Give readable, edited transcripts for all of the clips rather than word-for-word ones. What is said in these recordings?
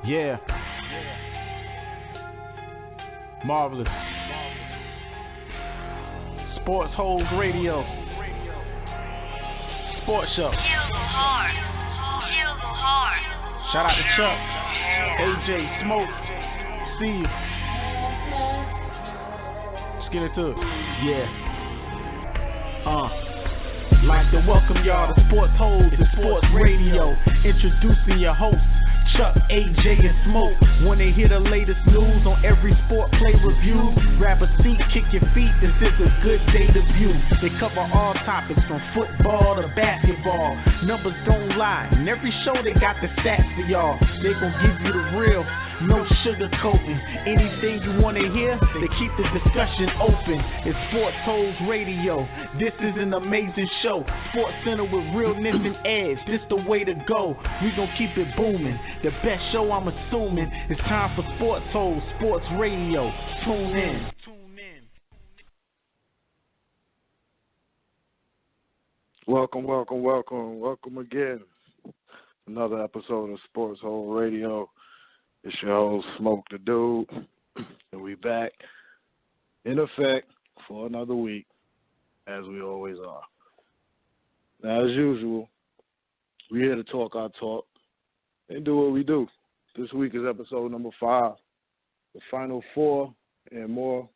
Yeah. Marvelous. Sportholes Radio. Sports Show. Shout out to Chuck, AJ, Smoke, Steve. Let's get into it. Yeah. Like to welcome y'all to Sportholes and Sports Radio. Introducing your hosts, Chuck, AJ, and Smoke. When they hear the latest news on every sport play review, grab a seat, kick your feet, this is a good day to view. They cover all topics from football to basketball. Numbers don't lie, in every show they got the stats for y'all. They gon' give you the real, no sugarcoating. Anything you wanna hear, they keep the discussion open. It's Sportholes Radio, this is an amazing show. Sports Center with realness and edge, this the way to go. We gon' keep it booming. The best show, I'm assuming. It's time for Sportholes, Sports Radio. Tune in. Welcome again. Another episode of Sportholes Radio. It's your host, Smoke the Dude. And we back in effect for another week, as we always are. Now, as usual, we're here to talk our talk and do what we do. This week is episode number 5, the Final Four and more.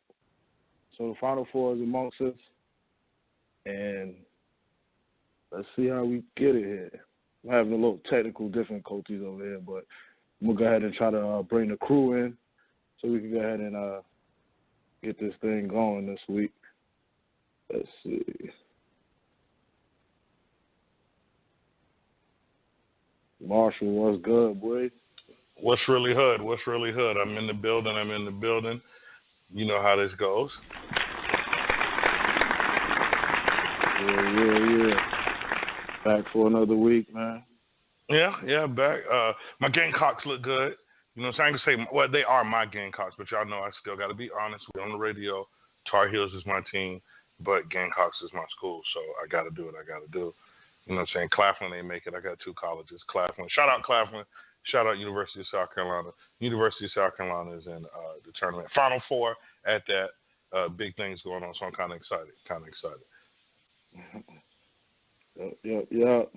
So the Final Four is amongst us, and let's see how we get it here. We're having a little technical difficulties over here, but I'm going to go ahead and try to bring the crew in so we can go ahead and get this thing going this week. Let's see. Marshall, what's good, boy? What's really hood? I'm in the building. You know how this goes. Yeah. Back for another week, man. Yeah, back. My Gamecocks look good. You know what I'm saying? I can say, well, they are my Gamecocks, but y'all know I still got to be honest. We're on the radio. Tar Heels is my team, but Gamecocks is my school, so I got to do what I got to do. You know what I'm saying? Claflin ain't make it. I got 2 colleges. Claflin. Shout out Claflin. Shout out University of South Carolina. University of South Carolina is in the tournament. Final Four at that. Big things going on, so I'm kind of excited. Yep.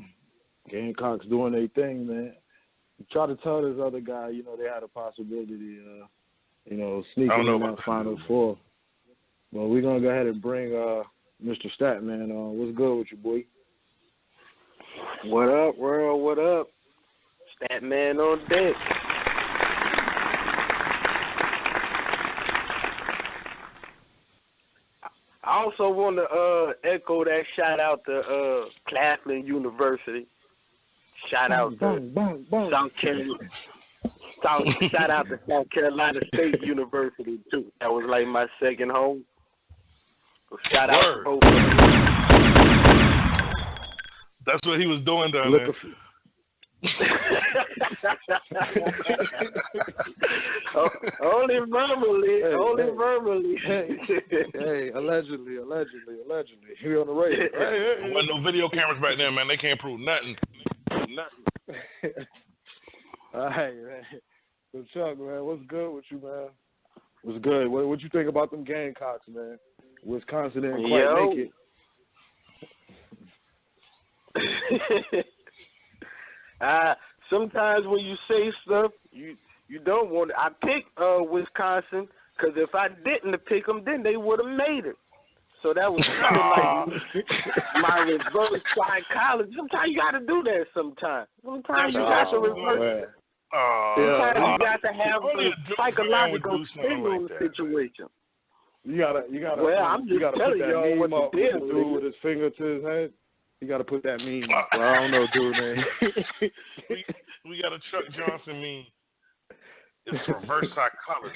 Gamecocks doing their thing, man. You try to tell this other guy, they had a possibility, sneaking in that Final Four. But we're going to go ahead and bring Mr. Statman on. What's good with you, boy? What up, world? What up? Statman on deck. I also want to echo that shout out to Claflin University. Shout out to South Carolina. Shout out to South Carolina State University too. That was like my second home. So shout out to both of them. That's what he was doing down there. Only verbally. Hey, allegedly. He on the radio. There wasn't no video cameras back then, man. They can't prove nothing. All right, man. So Chuck, man, what's good with you, man? What's good? What you think about them Gamecocks, man? Wisconsin didn't quite make it. Sometimes when you say stuff, you don't want it. I picked Wisconsin because if I didn't pick them, then they would have made it. So that was kind of like my reverse psychology. Sometimes you got to do that. Sometimes you got to reverse it. Sometimes you got to have a psychological spin on the situation. You gotta. Well, I'm just telling y'all what up, you did. Dude with his finger to his head. You got to put that meme up. Well, I don't know, dude, man. we got a Chuck Johnson meme. It's reverse psychology.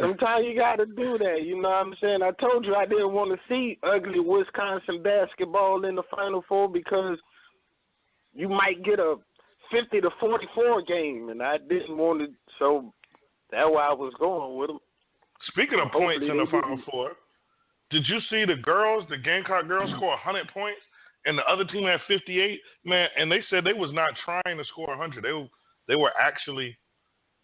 Sometimes you got to do that. You know what I'm saying? I told you I didn't want to see ugly Wisconsin basketball in the Final Four because you might get a 50-44 game, and I didn't want to. So that's why I was going with them. Speaking of points in the Final Four, did you see the Gamecock girls score 100 points, and the other team had 58? Man, and they said they was not trying to score 100. They were actually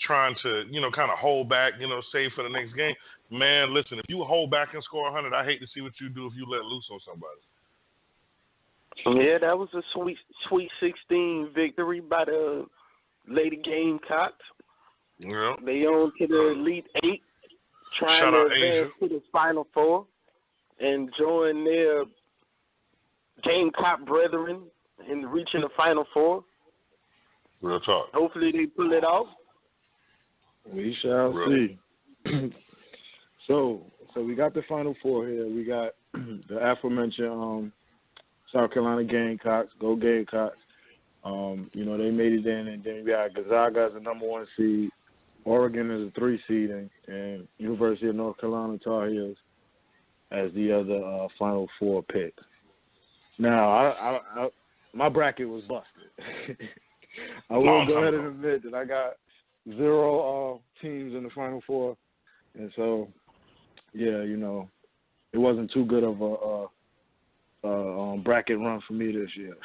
trying to, kind of hold back, save for the next game. Man, listen, if you hold back and score 100, I hate to see what you do if you let loose on somebody. Yeah, that was a sweet 16 victory by the Lady Gamecocks. Yeah. They on to the Elite Eight, trying to advance to the Final Four and join their Gamecock brethren in reaching the Final Four. Real talk. Hopefully they pull it off. We shall see. So we got the Final Four here. We got the aforementioned South Carolina Gamecocks. Go Gamecocks. They made it in, and then we got Gonzaga as the number 1 seed. Oregon is a 3 seed, and University of North Carolina Tar Heels as the other Final Four pick. Now, I my bracket was busted. I will go ahead and admit that I got 0 teams in the Final Four, and so, yeah, it wasn't too good of a bracket run for me this year.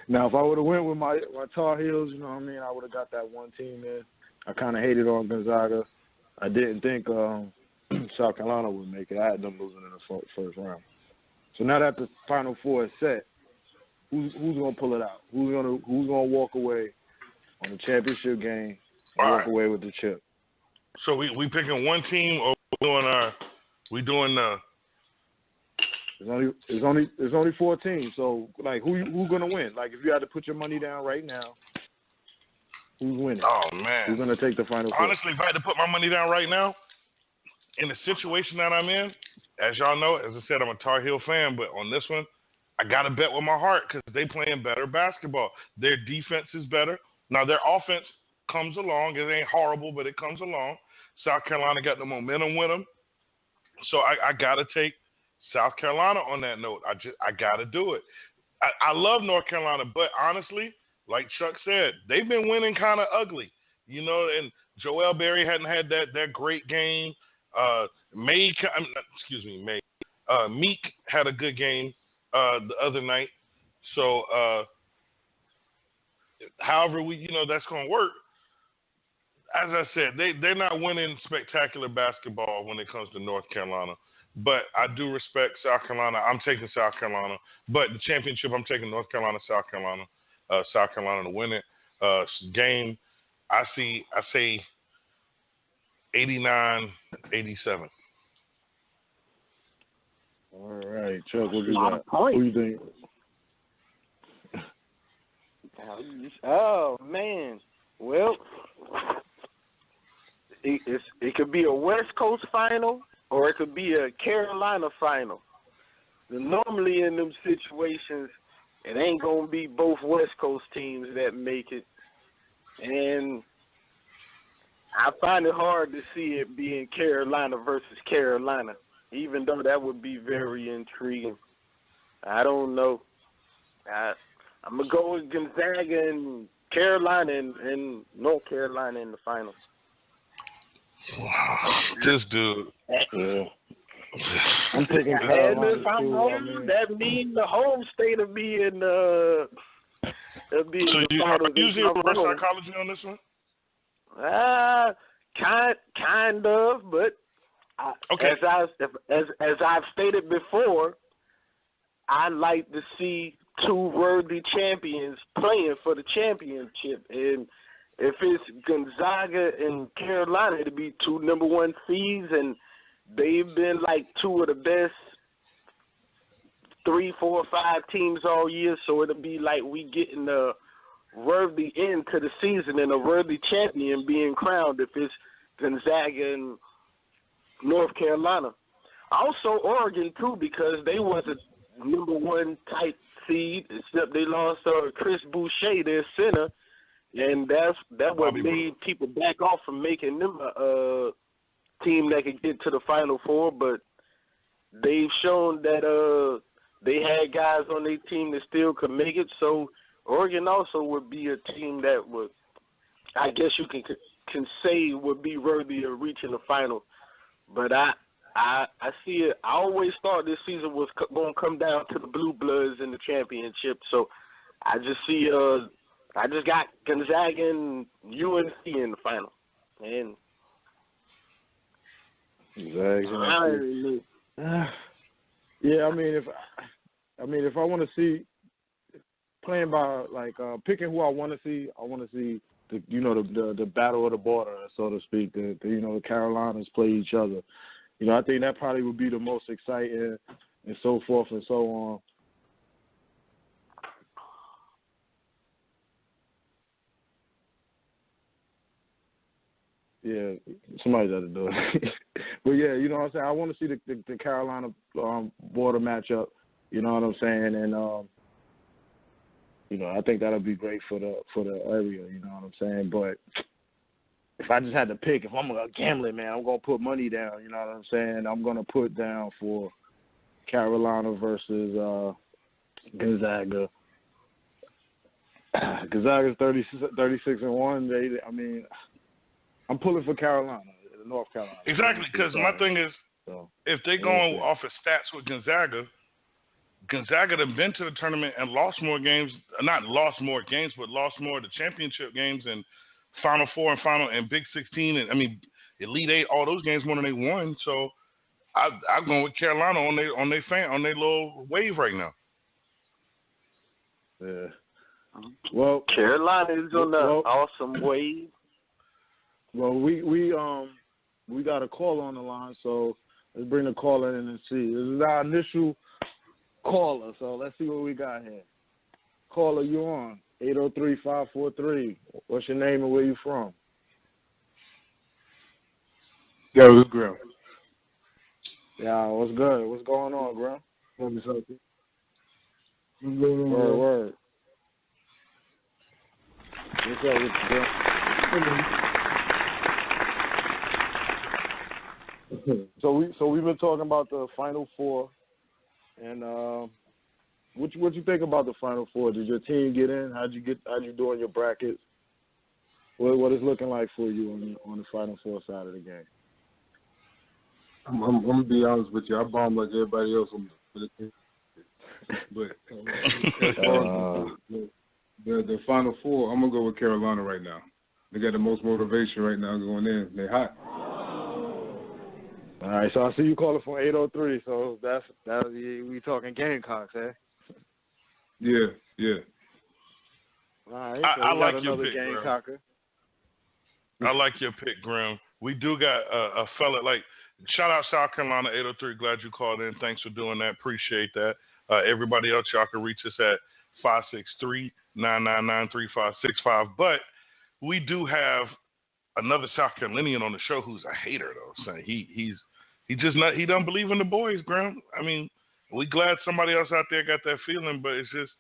Now, if I would have went with my Tar Heels, I would have got that 1 team in. I kind of hated on Gonzaga. I didn't think South Carolina would make it. I had them losing in the first round. So now that the Final Four is set, who's going to pull it out? Who's going to walk away on the championship game and walk away with the chip? So we picking 1 team, or we doing There's only 4 teams. So who's going to win? Like, if you had to put your money down right now, who's winning? Oh man, who's going to take the Final Four? Honestly, if I had to put my money down right now, in the situation that I'm in, as y'all know, as I said, I'm a Tar Heel fan, but on this one, I got to bet with my heart because they playing better basketball. Their defense is better. Now, their offense comes along. It ain't horrible, but it comes along. South Carolina got the momentum with them. So I got to take South Carolina on that note. I got to do it. I love North Carolina, but honestly, like Chuck said, they've been winning kind of ugly. And Joel Berry hadn't had that great game. Meek had a good game the other night. So, however that's going to work. As I said, they're not winning spectacular basketball when it comes to North Carolina. But I do respect South Carolina. I'm taking South Carolina. But the championship, I'm taking North Carolina, South Carolina. South Carolina to win it. Game, I say 89-87. All right, Chuck, what you got? Who do you think? Oh, man. Well, it could be a West Coast final or it could be a Carolina final. Normally in them situations, it ain't going to be both West Coast teams that make it. And I find it hard to see it being Carolina versus Carolina, even though that would be very intriguing. I don't know. I'm going to go with Gonzaga and Carolina and North Carolina in the finals. This dude. Yeah. I'm taking Carolina. And if I'm wrong, that means the home state will be in the are you using reverse psychology on this one? Kind of, but okay. As I've stated before, I like to see 2 worthy champions playing for the championship, and if it's Gonzaga and Carolina, it'll be 2 number 1 seeds, and they've been like 2 of the best 3, 4, 5 teams all year, so it'll be like we getting a worthy end to the season and a worthy champion being crowned if it's Gonzaga and North Carolina. Also Oregon, too, because they was a number 1 type seed, except they lost Chris Boucher, their center, and that what made people back off from making them a team that could get to the Final Four, but they've shown that they had guys on their team that still could make it, so Oregon also would be a team that would, I guess you can say, would be worthy of reaching the final. But I see it. I always thought this season was going to come down to the Blue Bloods in the championship, so I just see I just got Gonzaga and UNC in the final. And Gonzaga. Yeah, I mean, if I want to see playing by like picking who I want to see the battle of the border, so to speak. The Carolinas play each other. I think that probably would be the most exciting, and so forth and so on. Yeah, somebody's got to do it. But yeah, you know what I'm saying? I want to see the Carolina border matchup. You know what I'm saying? And I think that'll be great for the area. You know what I'm saying? But if I just had to pick, if I'm a gambling man, I'm gonna put money down. You know what I'm saying? I'm gonna put down for Carolina versus Gonzaga. Gonzaga's 36-1. I'm pulling for Carolina, North Carolina. Exactly, because my thing is, if they're going off of stats with Gonzaga done been to the tournament and lost more games, not lost more games, but lost more of the championship games and Final Four and Big 16 and Elite 8, all those games more than they won. So I'm going with Carolina on their little wave right now. Yeah. Well, Carolina is on an awesome wave. Well, we got a caller on the line, so let's bring the caller in and see. This is our initial caller, so let's see what we got here. Caller, you on 803-543. What's your name and where you from? Yo, it's Grim. Yeah, what's good? What's going on, Grim? What's up? Word. What's up with Grim? So we've been talking about the Final Four, and what you think about the Final Four? Did your team get in? How'd you do in your brackets? What is looking like for you on the Final Four side of the game? I'm gonna be honest with you. I bombed like everybody else on the team, but as far as the Final Four, I'm gonna go with Carolina right now. They got the most motivation right now going in. They hot. All right, so I see you calling from 803. So that's we talking Gamecocks, eh? Yeah. All right, so I like your another pick, Gamecocker. I like your pick, Grim. We do got a fella like shout out South Carolina 803. Glad you called in. Thanks for doing that. Appreciate that. Everybody else, y'all can reach us at 563-999-3565. But we do have another South Carolinian on the show who's a hater though. Saying he don't believe in the boys, Graham. I mean, we glad somebody else out there got that feeling, but it's just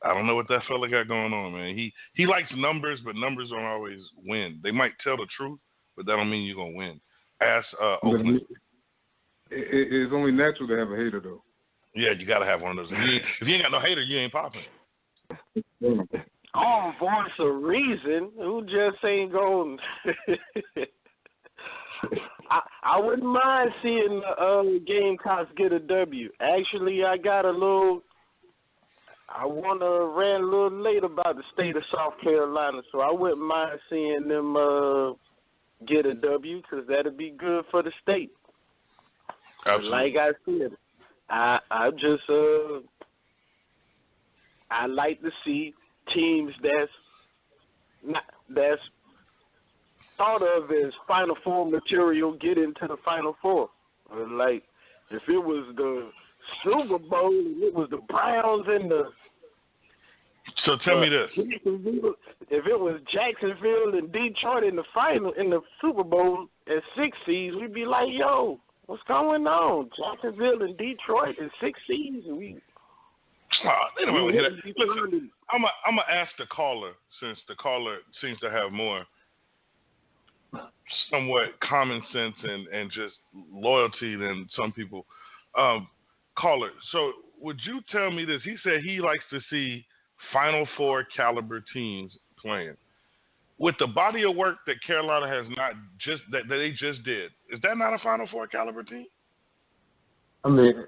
I don't know what that fella got going on, man. He likes numbers, but numbers don't always win. They might tell the truth, but that don't mean you're gonna win. Ask Oakland. It's only natural to have a hater though. Yeah, you gotta have one of those. If you ain't got no hater, you ain't popping. Oh, voice of reason. Who just ain't going? I wouldn't mind seeing the Gamecocks get a W. Actually, I want to rant a little late about the state of South Carolina, so I wouldn't mind seeing them get a W because that'd be good for the state. Absolutely. Like I said, I like to see teams that's thought of as Final Four material get into the Final Four. Like if it was the Super Bowl and it was the Browns and the So tell me this. If it was Jacksonville and Detroit in the final in the Super Bowl at 6 seeds, we'd be like, yo, what's going on? Jacksonville and Detroit at 6 seeds and they don't want to hear that. Listen, I'm gonna ask the caller, since the caller seems to have more somewhat common sense and just loyalty than some people. Caller, so would you tell me this? He said he likes to see Final Four caliber teams playing. With the body of work that Carolina has that they just did, is that not a Final Four caliber team? I mean,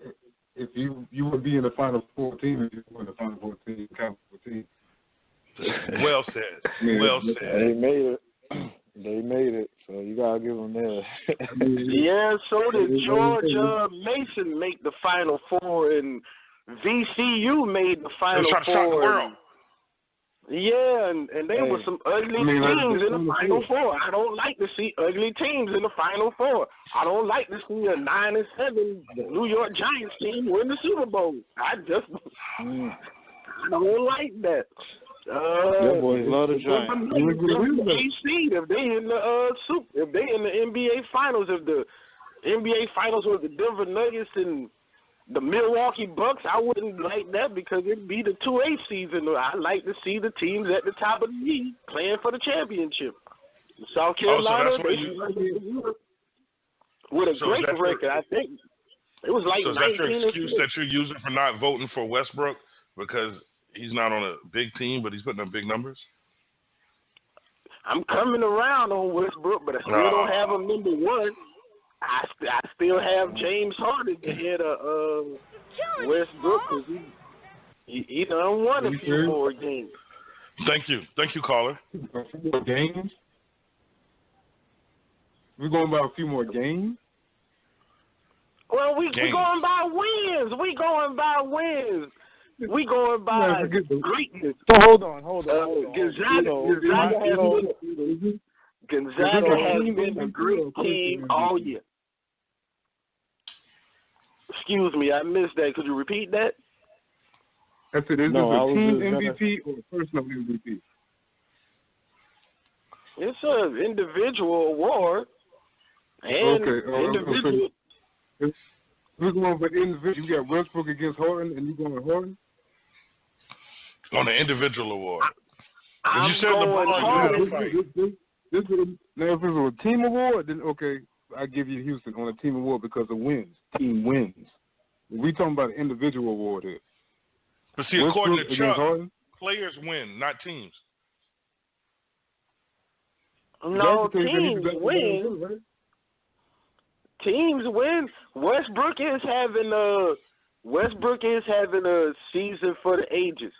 if you would be in the Final Four team if you were in the Final Four team, caliber team. Well said. Well said. They made it. They made it. So you gotta give them that. Yeah. So did George Mason make the Final Four, and VCU made the Final Four. To shock the Four. world. Yeah, and there were some ugly teams in the Final Four. I don't like to see ugly teams in the Final Four. I don't like to see a 9-7 New York Giants team win the Super Bowl. I just don't like that. Your boys love the Giants. If they in the NBA Finals, if the NBA Finals was the Denver Nuggets and the Milwaukee Bucks, I wouldn't like that because it'd be the 2-8 season. I like to see the teams at the top of the league playing for the championship. South Carolina, with a great record, I think. It was like 19. So is that your excuse that you're using for not voting for Westbrook because he's not on a big team, but he's putting up big numbers? I'm coming around on Westbrook, but I still don't have him number one. I still have James Harden ahead of Westbrook because he done won a few more games. Thank you, caller. A few more games? We're going by a few more games? Well, we going by wins. We going by wins. We going by greatness. So hold on. Gonzaga has been a great team all year. Excuse me, I missed that. Could you repeat that? I said, is this a team MVP or a personal MVP? It's an individual award. And individual. We're going for individual. You got Westbrook against Harden, and you going with Harden? On the individual award. I'm you said Harden. Now, if it was a team award, then okay, I give you Houston on a team award because of wins. Team wins. We talking about an individual award here. But see, according to Chuck, players win, not teams. No, teams win. Right? Teams win. Westbrook is having a season for the ages.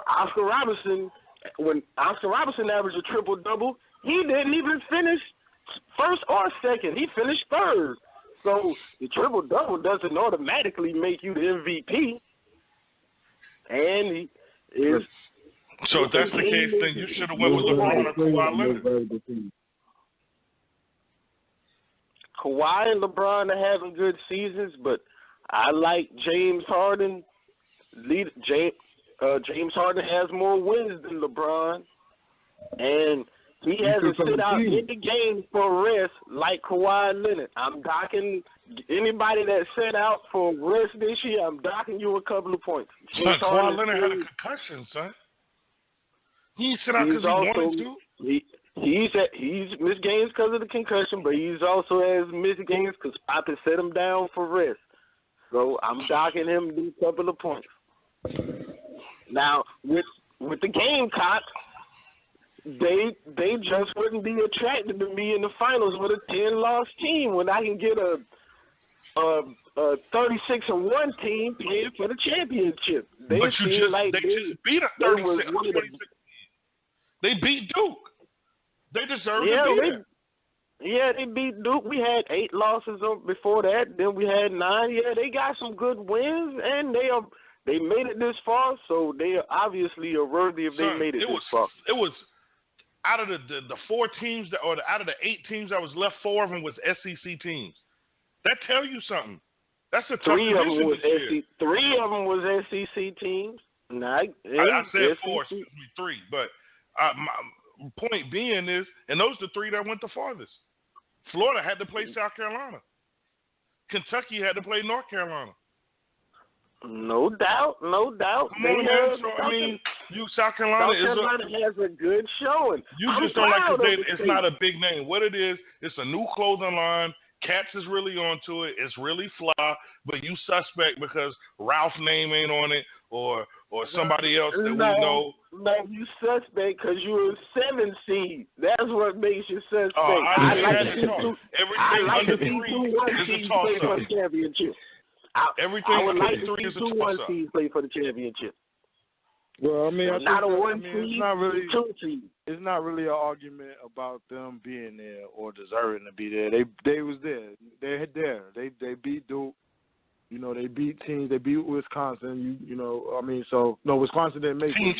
Oscar Robertson, when Oscar Robertson averaged a triple-double, he didn't even finish first or second. He finished third. So the triple-double doesn't automatically make you the MVP. And he is. So if that's the case, then you should have went with LeBron or Kawhi Leonard. Kawhi and LeBron are having good seasons, but I like James Harden. James Harden has more wins than LeBron, and he hasn't sit out in the game for rest like Kawhi Leonard. I'm docking anybody that set out for rest this year. I'm docking you a couple of points. Kawhi Leonard had a concussion, son. He sit out because he wanted to. He's missed games because of the concussion, but he's also has missed games because Poppy set him down for rest. So I'm docking him a couple of points. Now with the Gamecocks, they just wouldn't be attracted to me in the finals with a 10-loss team when I can get a 36-1 team playing for the championship. They just beat a 36. They beat Duke. They deserve to beat it. Yeah, they beat Duke. We had 8 losses before that. Then we had 9. Yeah, they got some good wins, and they made it this far. So they obviously are worthy if they made it this far. It was out of the 4 teams out of the 8 teams that was left, 4 of them was SEC teams. That tell you something. That's a tough division this year. 3 of them was SEC teams. I said 4, excuse me, 3. But my point being is, and those are the 3 that went the farthest. Florida had to play South Carolina. Kentucky had to play North Carolina. No doubt. Come on, man. So, South Carolina has a good showing. You just don't like to say it's not a big name. What it is, it's a new clothing line. Cats is really onto it. It's really fly, but you suspect because Ralph's name ain't on it or somebody else that we know. No, you suspect because you're a 7 seed. That's what makes you suspect. I like to see 2-1 seeds play for the championship. I would like to see 2-1 seeds play for the championship. Well, I mean, I not think a 1 it's seed, not really 2 seed. It's not really an argument about them being there or deserving to be there. They was there. They're there. They beat Duke. You know, they beat teams. They beat Wisconsin. You know, I mean, so no, Wisconsin didn't make it.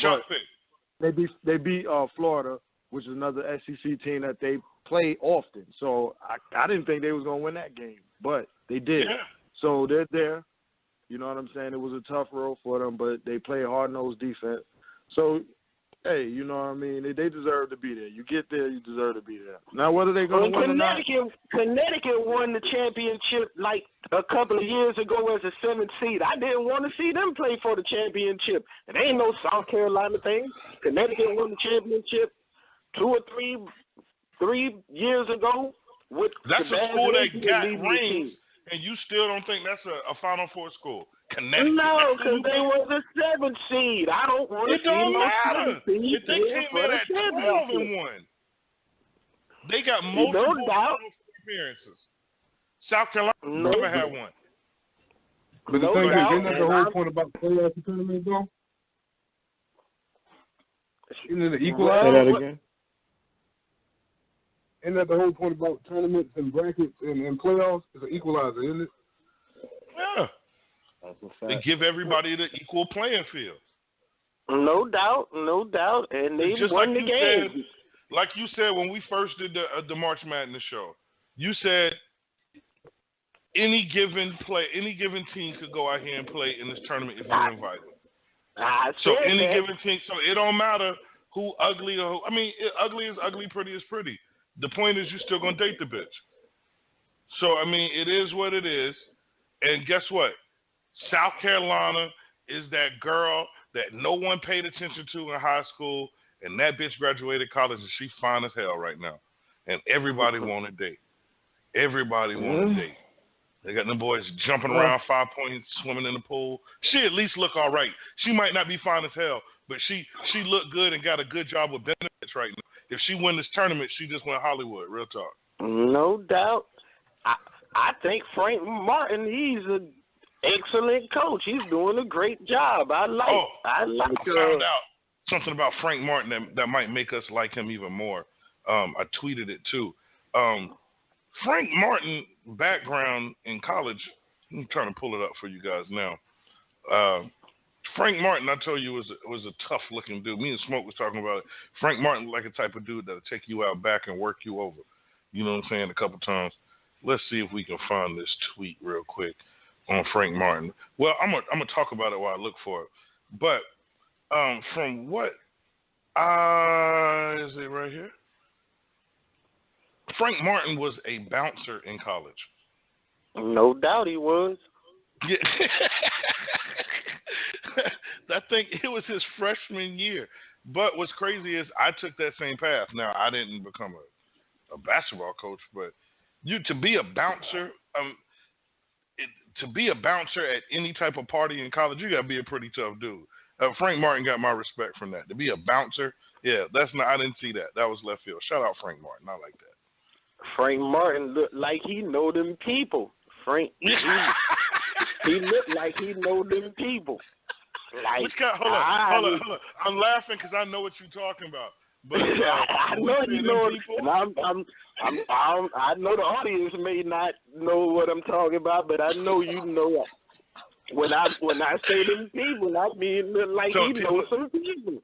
But they beat Florida, which is another SEC team that they play often. So I didn't think they was gonna win that game, but they did. Yeah. So they're there. You know what I'm saying? It was a tough road for them, but they play hard-nosed defense. So, hey, you know what I mean? They deserve to be there. You get there, you deserve to be there. Now, whether they're going to win or not. Connecticut won the championship like a couple of years ago as a 7th seed. I didn't want to see them play for the championship. It ain't no South Carolina thing. Connecticut won the championship 2 or 3 years ago. That's a school that got rings. And you still don't think that's a Final Four school? Connecticut. No, because they was a 7th seed. I don't want to see no 7th seed. If they came in at 12-1, they got multiple Final Four appearances. South Carolina never had one. But the thing is, isn't that the whole point about the playoff tournament, though? Isn't it the equalizer? Say that again. Isn't that the whole point about tournaments and brackets and playoffs? It's an equalizer, isn't it? Yeah. They give everybody the equal playing field. No doubt. And they won the game. Like you said when we first did the March Madness show, you said any given team could go out here and play in this tournament if you're invited. So any given team, so it don't matter who ugly or who. I mean, ugly is ugly, pretty is pretty. The point is, you're still gonna date the bitch. So I mean, it is what it is. And guess what? South Carolina is that girl that no one paid attention to in high school, and that bitch graduated college, and she's fine as hell right now. And everybody want to date. Everybody want to date. They got them boys jumping around 5 points, swimming in the pool. She at least look all right. She might not be fine as hell, but she look good and got a good job with benefits right now. If she win this tournament, she just went Hollywood. Real talk. No doubt. I think Frank Martin, he's an excellent coach. He's doing a great job. I found out something about Frank Martin that might make us like him even more. I tweeted it too. Frank Martin background in college. I'm trying to pull it up for you guys now. Frank Martin, I told you, was a tough looking dude. Me and Smoke was talking about it. Frank Martin, like a type of dude that'll take you out back and work you over. You know what I'm saying? A couple times. Let's see if we can find this tweet real quick on Frank Martin. Well, I'm gonna talk about it while I look for it. But from what is it right here? Frank Martin was a bouncer in college. No doubt he was. Yeah. I think it was his freshman year. But what's crazy is I took that same path. Now, I didn't become a basketball coach, but to be a bouncer, at any type of party in college, you got to be a pretty tough dude. Frank Martin got my respect from that. To be a bouncer, yeah, I didn't see that. That was left field. Shout out Frank Martin. I like that. Frank Martin looked like he know them people. He looked like he know them people. Like, hold on. I'm laughing because I know what you're talking about. But I know you know it. I know the audience may not know what I'm talking about, but I know you know. When I say them people, I mean like he knows some people.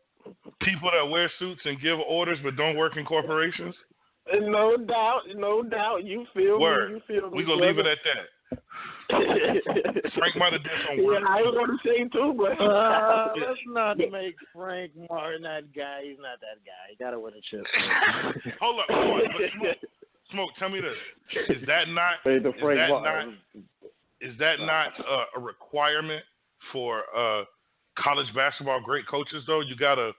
People that wear suits and give orders but don't work in corporations. No doubt. You feel Word. me? You feel me? We gonna leave it at that. Frank might have done some work. Yeah, I was going to say too, but let's not make Frank Martin that guy. He's not that guy. He got to win a chip. Hold on. Smoke, tell me this: is that not a requirement for college basketball great coaches? Though you gotta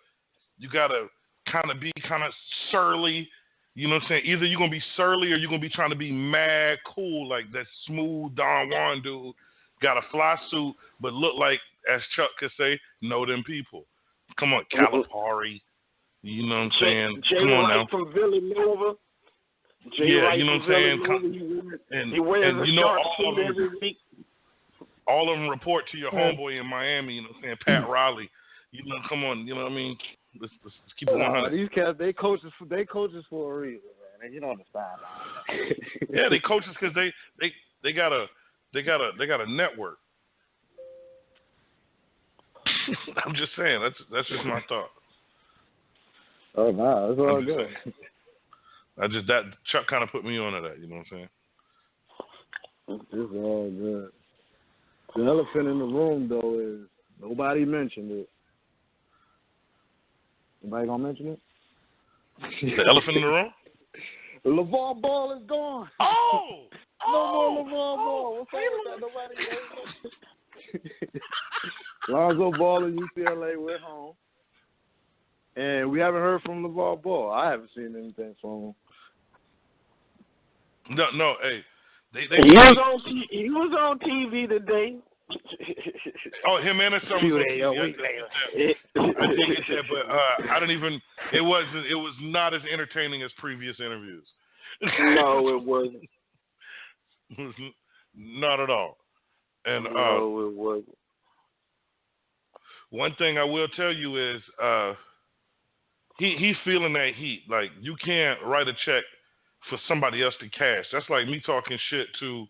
kind of be kind of surly. You know what I'm saying? Either you're going to be surly or you're going to be trying to be mad cool, like that smooth Don Juan dude. Got a fly suit, but look like, as Chuck could say, know them people. Come on, Calipari. You know what I'm saying? Jay Come on Wright now. From Villanova. You know what I'm saying? He wears a sharp suit every week. All of them report to your homeboy in Miami, you know what I'm saying, Pat Riley. You know, come on. You know what I mean? Let's keep it 100. These cats, they coaches for a reason, man. You don't understand. Yeah, they coaches because they got a network. I'm just saying. That's just my thought. Oh no, it's all good. That Chuck kind of put me onto that. You know what I'm saying? It's all good. The elephant in the room, though, is nobody mentioned it. Anybody gonna mention it? The elephant in the room? The LeVar Ball is gone. Oh! No more LeVar Ball. What's up with that? Nobody. Lonzo Ball in UCLA went home, and we haven't heard from LeVar Ball. I haven't seen anything from him. No. Hey, he was on TV today. Oh, him and his son was on TV. I did get that, but I didn't even. It was not as entertaining as previous interviews. No, it wasn't. Not at all. And no, it wasn't. One thing I will tell you is he's feeling that heat. Like, you can't write a check for somebody else to cash. That's like me talking shit to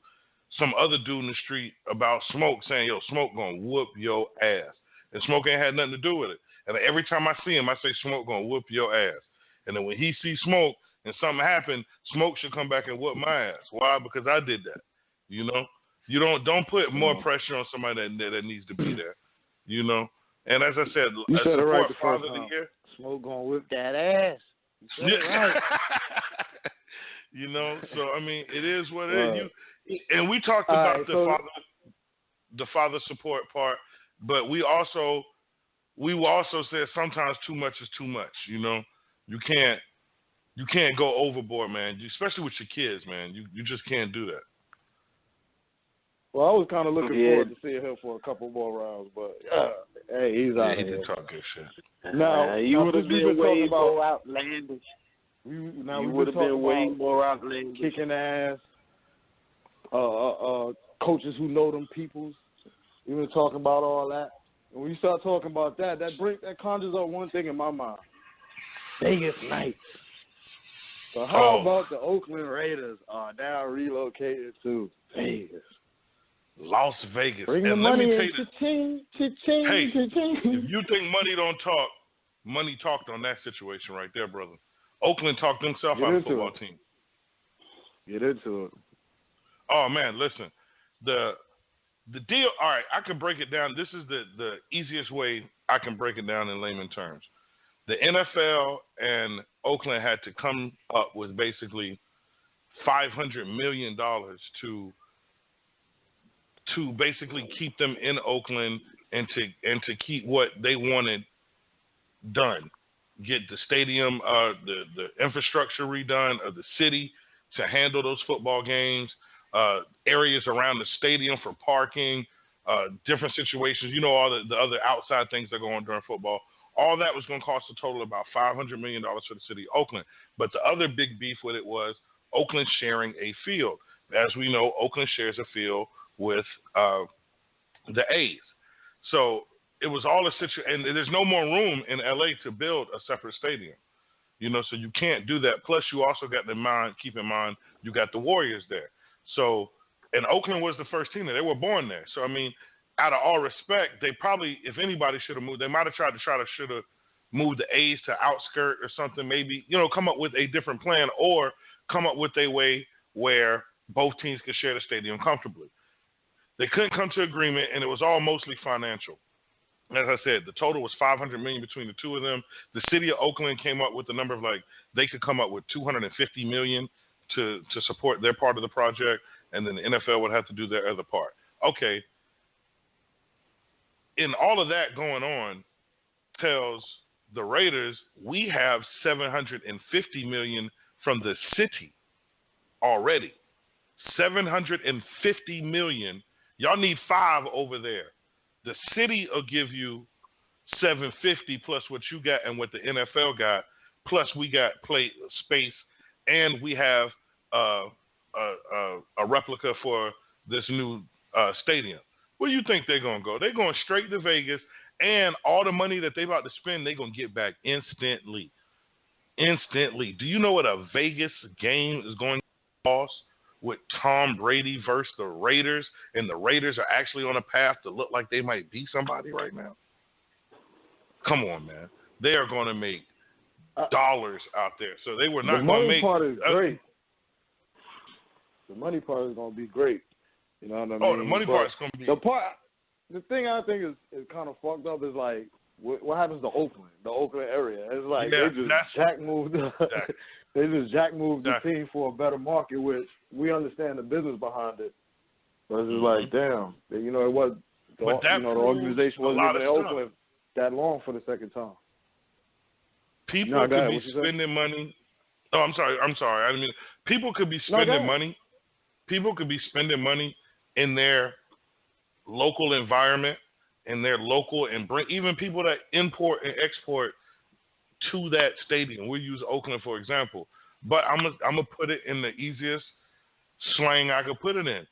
some other dude in the street about Smoke, saying, yo, Smoke gonna whoop your ass. And Smoke ain't had nothing to do with it. And every time I see him, I say, Smoke gonna whoop your ass. And then when he sees Smoke and something happen, Smoke should come back and whoop my ass. Why? Because I did that. You know? You don't put more pressure on somebody that needs to be there. You know? And as I said, you said it right the Father first of the time. Year. Smoke gonna whip that ass. You said it right. You know, so I mean, it is what it is. And we talked about the father support part, but we also said sometimes too much is too much. You know, you can't go overboard, man. Especially with your kids, man. You just can't do that. Well, I was kind of looking forward to seeing him for a couple more rounds, but hey, he's out he here. did talk good shit. Now, you would have been way more outlandish. You would have been way more outlandish. Kicking ass, coaches who know them peoples. We were talking about all that. And when you start talking about that conjures up one thing in my mind. Vegas Knights. So how about the Oakland Raiders are now relocated to Vegas? Las Vegas. Bring and the let money me in. tell you this. If you think money don't talk, money talked on that situation right there, brother. Oakland talked themselves out of the football team. Get into it. Oh, man, listen. The deal, all right, I can break it down. This is the easiest way I can break it down in layman terms. The NFL and Oakland had to come up with basically $500 million to basically keep them in Oakland and to keep what they wanted done. Get the stadium, the infrastructure redone of the city to handle those football games, areas around the stadium for parking, different situations. You know, all the other outside things that go on during football. All that was going to cost a total of about $500 million for the city of Oakland. But the other big beef with it was Oakland sharing a field. As we know, Oakland shares a field with the A's. So it was all a situation, and there's no more room in LA to build a separate stadium. You know, so you can't do that. Plus, you also got to keep in mind, you got the Warriors there. So, and Oakland was the first team there. They were born there. So, I mean, out of all respect, they probably, if anybody should have moved, they might have tried to move the A's to outskirt or something, maybe, you know, come up with a different plan or come up with a way where both teams could share the stadium comfortably. They couldn't come to agreement, and it was all mostly financial. As I said, the total was $500 million between the two of them. The city of Oakland came up with the number of they could come up with $250 million to support their part of the project, and then the NFL would have to do their other part. Okay. In all of that going on, tells the Raiders, we have $750 million from the city already. $750 million. Y'all need 5 over there. The city will give you $750 plus what you got and what the NFL got, plus we got play space, and we have a replica for this new stadium. Where do you think they're going to go? They're going straight to Vegas, And all the money that they about to spend, they're going to get back instantly. Instantly. Do you know what a Vegas game is going to cost with Tom Brady versus the Raiders? And the Raiders are actually on a path to look like they might be somebody right now. Come on, man. They are going to make dollars out there. So they were not going to make. The money part is great. The money part is going to be great. You know what I mean? Oh, the money part is going to be. The thing I think is kind of fucked up is like what happens to Oakland, the Oakland area. It's like they just jack moved. They just jack moved the team for a better market, which we understand the business behind it. But it's just like, damn, you know, it was. The organization wasn't even in Oakland that long for the second time. People could be spending money. Oh, I'm sorry. I mean, people could be spending money. People could be spending money in their local environment, in their local, and bring even people that import and export to that stadium. We'll use Oakland for example, but I'm gonna put it in the easiest slang I could put it in.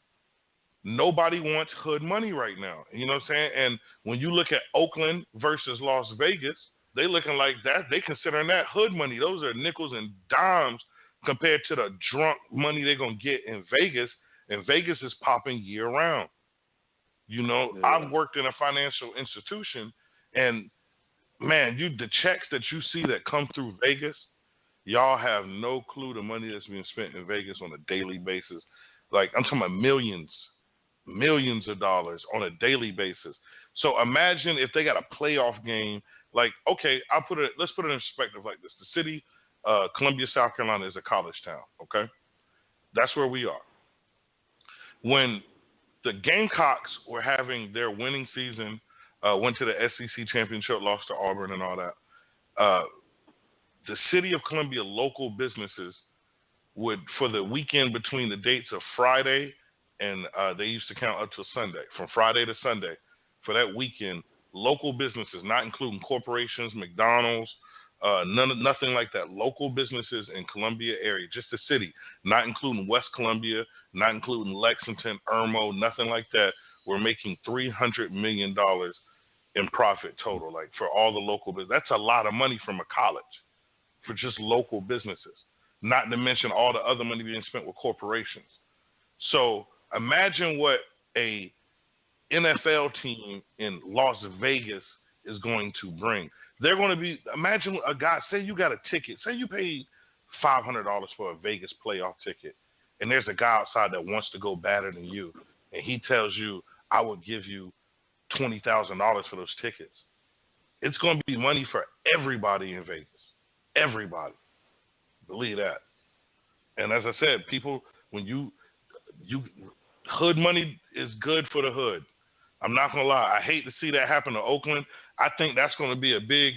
Nobody wants hood money right now. You know what I'm saying? And when you look at Oakland versus Las Vegas, they looking like that. They considering that hood money. Those are nickels and dimes compared to the drunk money they're going to get in Vegas. And Vegas is popping year round. You know, I've worked in a financial institution, and, man, the checks that you see that come through Vegas, y'all have no clue the money that's being spent in Vegas on a daily basis. Like, I'm talking about millions of dollars on a daily basis. So imagine if they got a playoff game. Like, okay, let's put it in perspective like this. The city, Columbia, South Carolina, is a college town, okay? That's where we are. When the Gamecocks were having their winning season, went to the SEC championship, lost to Auburn and all that, the city of Columbia local businesses would, for the weekend between the dates of Friday and they used to count up to Sunday, from Friday to Sunday, for that weekend, local businesses, not including corporations, McDonald's, nothing like that. Local businesses in Columbia area, just the city, not including West Columbia, not including Lexington, Irmo, nothing like that. We're making $300 million in profit total, like for all the local business. That's a lot of money from a college for just local businesses, not to mention all the other money being spent with corporations. So imagine what a NFL team in Las Vegas is going to bring. They're going to be, imagine a guy, say you got a ticket, say you paid $500 for a Vegas playoff ticket, and there's a guy outside that wants to go better than you, and he tells you, I will give you $20,000 for those tickets. It's going to be money for everybody in Vegas. Everybody. Believe that. And as I said, people, when you hood money is good for the hood. I'm not going to lie. I hate to see that happen to Oakland. I think that's going to be a big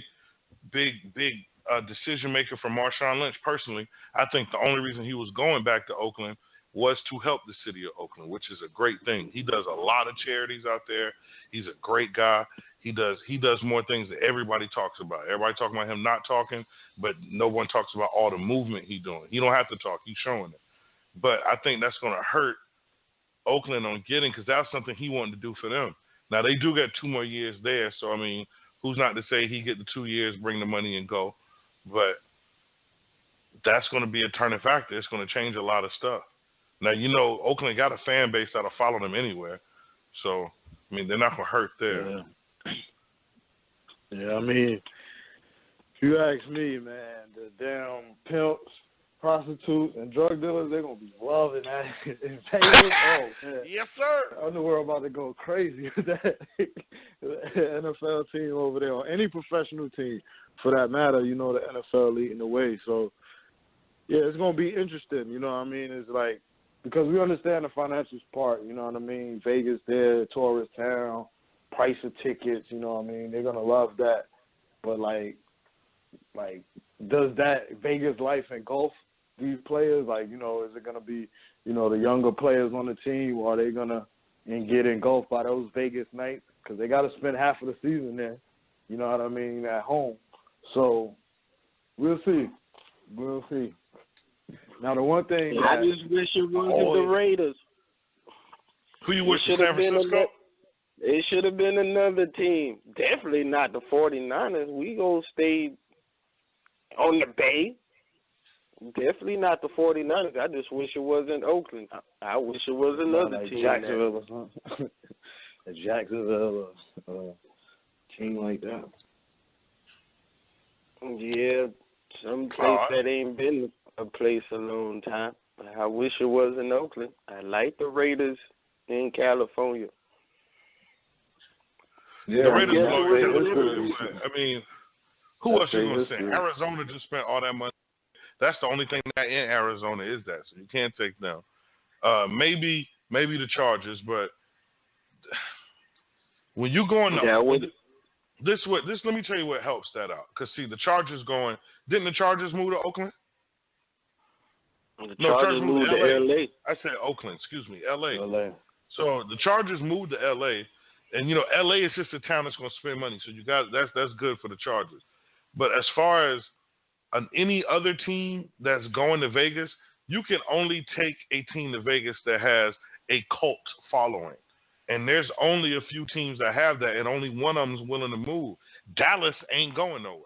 decision maker for Marshawn Lynch personally. I think the only reason he was going back to Oakland was to help the city of Oakland, which is a great thing. He does a lot of charities out there. He's a great guy. He does more things that everybody talks about. Everybody talking about him not talking, but no one talks about all the movement he's doing. He don't have to talk. He's showing it. But I think that's going to hurt Oakland on getting, because that's something he wanted to do for them. Now, they do get 2 more years there, so, I mean, who's not to say he get the 2 years, bring the money, and go. But that's going to be a turning factor. It's going to change a lot of stuff. Now, you know, Oakland got a fan base that'll follow them anywhere. So, I mean, they're not going to hurt there. Yeah, I mean, if you ask me, man, the damn pimps, prostitutes, and drug dealers, they're going to be loving that in Vegas. Oh, man. Yes, sir. I know we're about to go crazy with that NFL team over there, or any professional team for that matter. You know, the NFL leading the way. So, yeah, it's going to be interesting. You know what I mean? It's like, because we understand the financial part, you know what I mean? Vegas there, tourist town, price of tickets, you know what I mean? They're going to love that. But, like, does that Vegas life engulf these players? Like, you know, is it going to be, you know, the younger players on the team, or are they going to get engulfed by those Vegas nights? Because they got to spend half of the season there, you know what I mean, at home. So we'll see. We'll see. Now, the one thing I just wish it wasn't the Raiders. Who you wish in San Francisco? It should have been another team. Definitely not the 49ers. We gonna stay on the Bay. Definitely not the 49ers. I just wish it wasn't Oakland. I wish it was another team. Jacksonville or something. A Jacksonville team like that. Yeah, some place that ain't been a place a long time. I wish it was in Oakland. I like the Raiders in California. Yeah, the Raiders. I I mean, who else you gonna send? Arizona just spent all that money. That's the only thing that in Arizona is that, so you can't take them. Maybe the Chargers, but when you going this let me tell you what helps that out. Because see, the Chargers going. Didn't the Chargers move to Oakland? The Chargers moved to LA. I said Oakland. Excuse me, LA. So the Chargers moved to LA, and you know LA is just a town that's going to spend money. So you got that's good for the Chargers. But as far as any other team that's going to Vegas, you can only take a team to Vegas that has a cult following. And there's only a few teams that have that, and only one of them is willing to move. Dallas ain't going nowhere.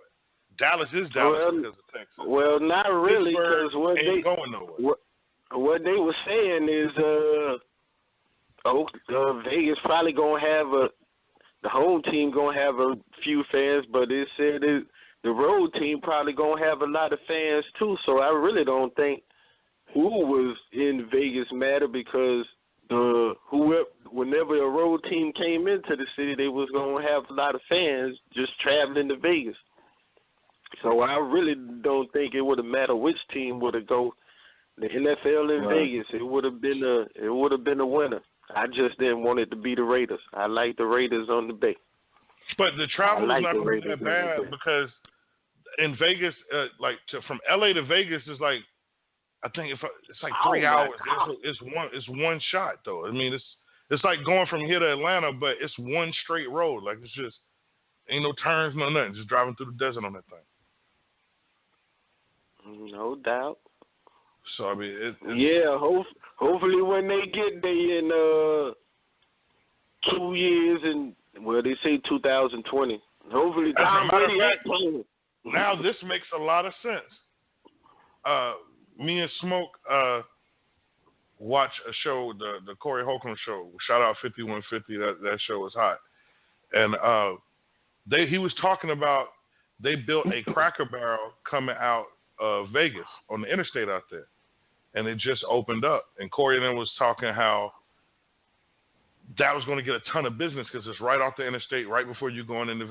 Dallas is Dallas because of Texas. Well, not really, because what they were saying is Vegas probably going to have the home team going to have a few fans, but it said the road team probably going to have a lot of fans too. So I really don't think who was in Vegas matter, because whenever a road team came into the city, they was going to have a lot of fans just traveling to Vegas. So I really don't think it would have mattered which team would have go. The NFL in Vegas, it would have been a winner. I just didn't want it to be the Raiders. I like the Raiders on the Bay. But the travel is not going to be that bad, because in Vegas, from LA to Vegas is like, I think it's like 3 hours. It's one shot though. I mean, it's like going from here to Atlanta, but it's one straight road. Like, it's just ain't no turns, no nothing. Just driving through the desert on that thing. No doubt. So I mean, hopefully when they get there in 2 years, and they say 2020. Hopefully, Tom Brady ain't playing. Now this makes a lot of sense. Me and Smoke watch a show, the Corey Holcomb show. Shout out 5150. That show was hot. And he was talking about they built a Cracker Barrel coming out of Vegas on the interstate out there, and it just opened up. And Corey then was talking how that was going to get a ton of business because it's right off the interstate, right before you going into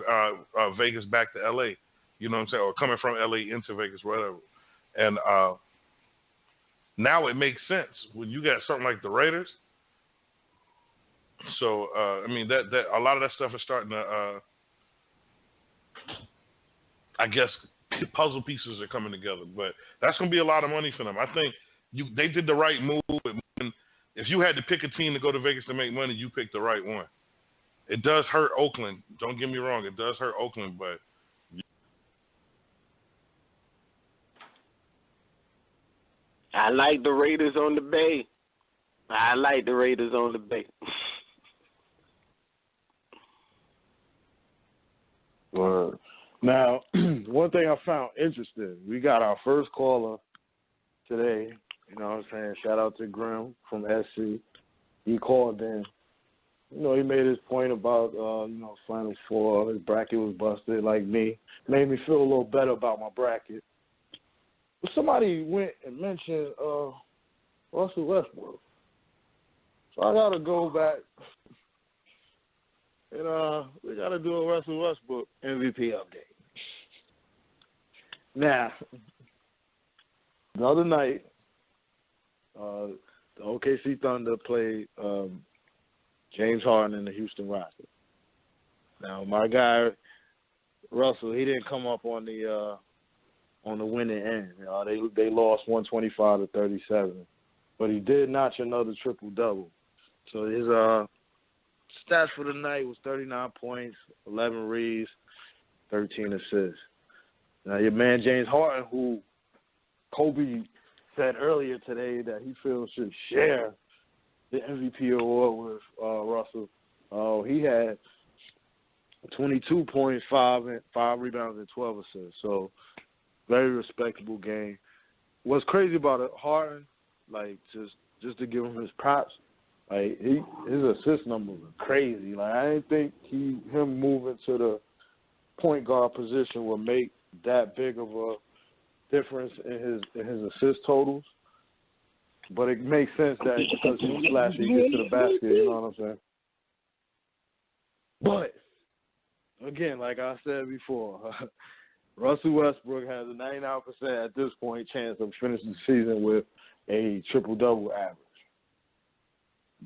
Vegas back to LA. You know what I'm saying? Or coming from LA into Vegas, whatever. And now it makes sense when you got something like the Raiders. So I mean that a lot of that stuff is starting to, I guess, puzzle pieces are coming together. But that's going to be a lot of money for them. I think they did the right move. If you had to pick a team to go to Vegas to make money, you picked the right one. It does hurt Oakland. Don't get me wrong. It does hurt Oakland, but. I like the Raiders on the Bay. Word. Now, one thing I found interesting, we got our first caller today. You know what I'm saying? Shout out to Grim from SC. He called in. You know, he made his point about, Final Four. His bracket was busted like me. Made me feel a little better about my bracket. Somebody went and mentioned Russell Westbrook. So I got to go back and we got to do a Russell Westbrook MVP update. Now, the other night, the OKC Thunder played James Harden and the Houston Rockets. Now, my guy, Russell, he didn't come up on the winning end. You know, they lost 125-37, but he did notch another triple-double. So his stats for the night was 39 points, 11 reads, 13 assists. Now your man James Harden, who Kobe said earlier today that he feels should share the MVP award with Russell, He had 22 points, 5 rebounds, and 12 assists. So very respectable game. What's crazy about it, Harden, like just to give him his props, like his assist numbers are crazy. Like I didn't think him moving to the point guard position would make that big of a difference in his assist totals. But it makes sense that because he's flashy, he gets to the basket. You know what I'm saying? But again, like I said before, Russell Westbrook has a 99% at this point chance of finishing the season with a triple-double average.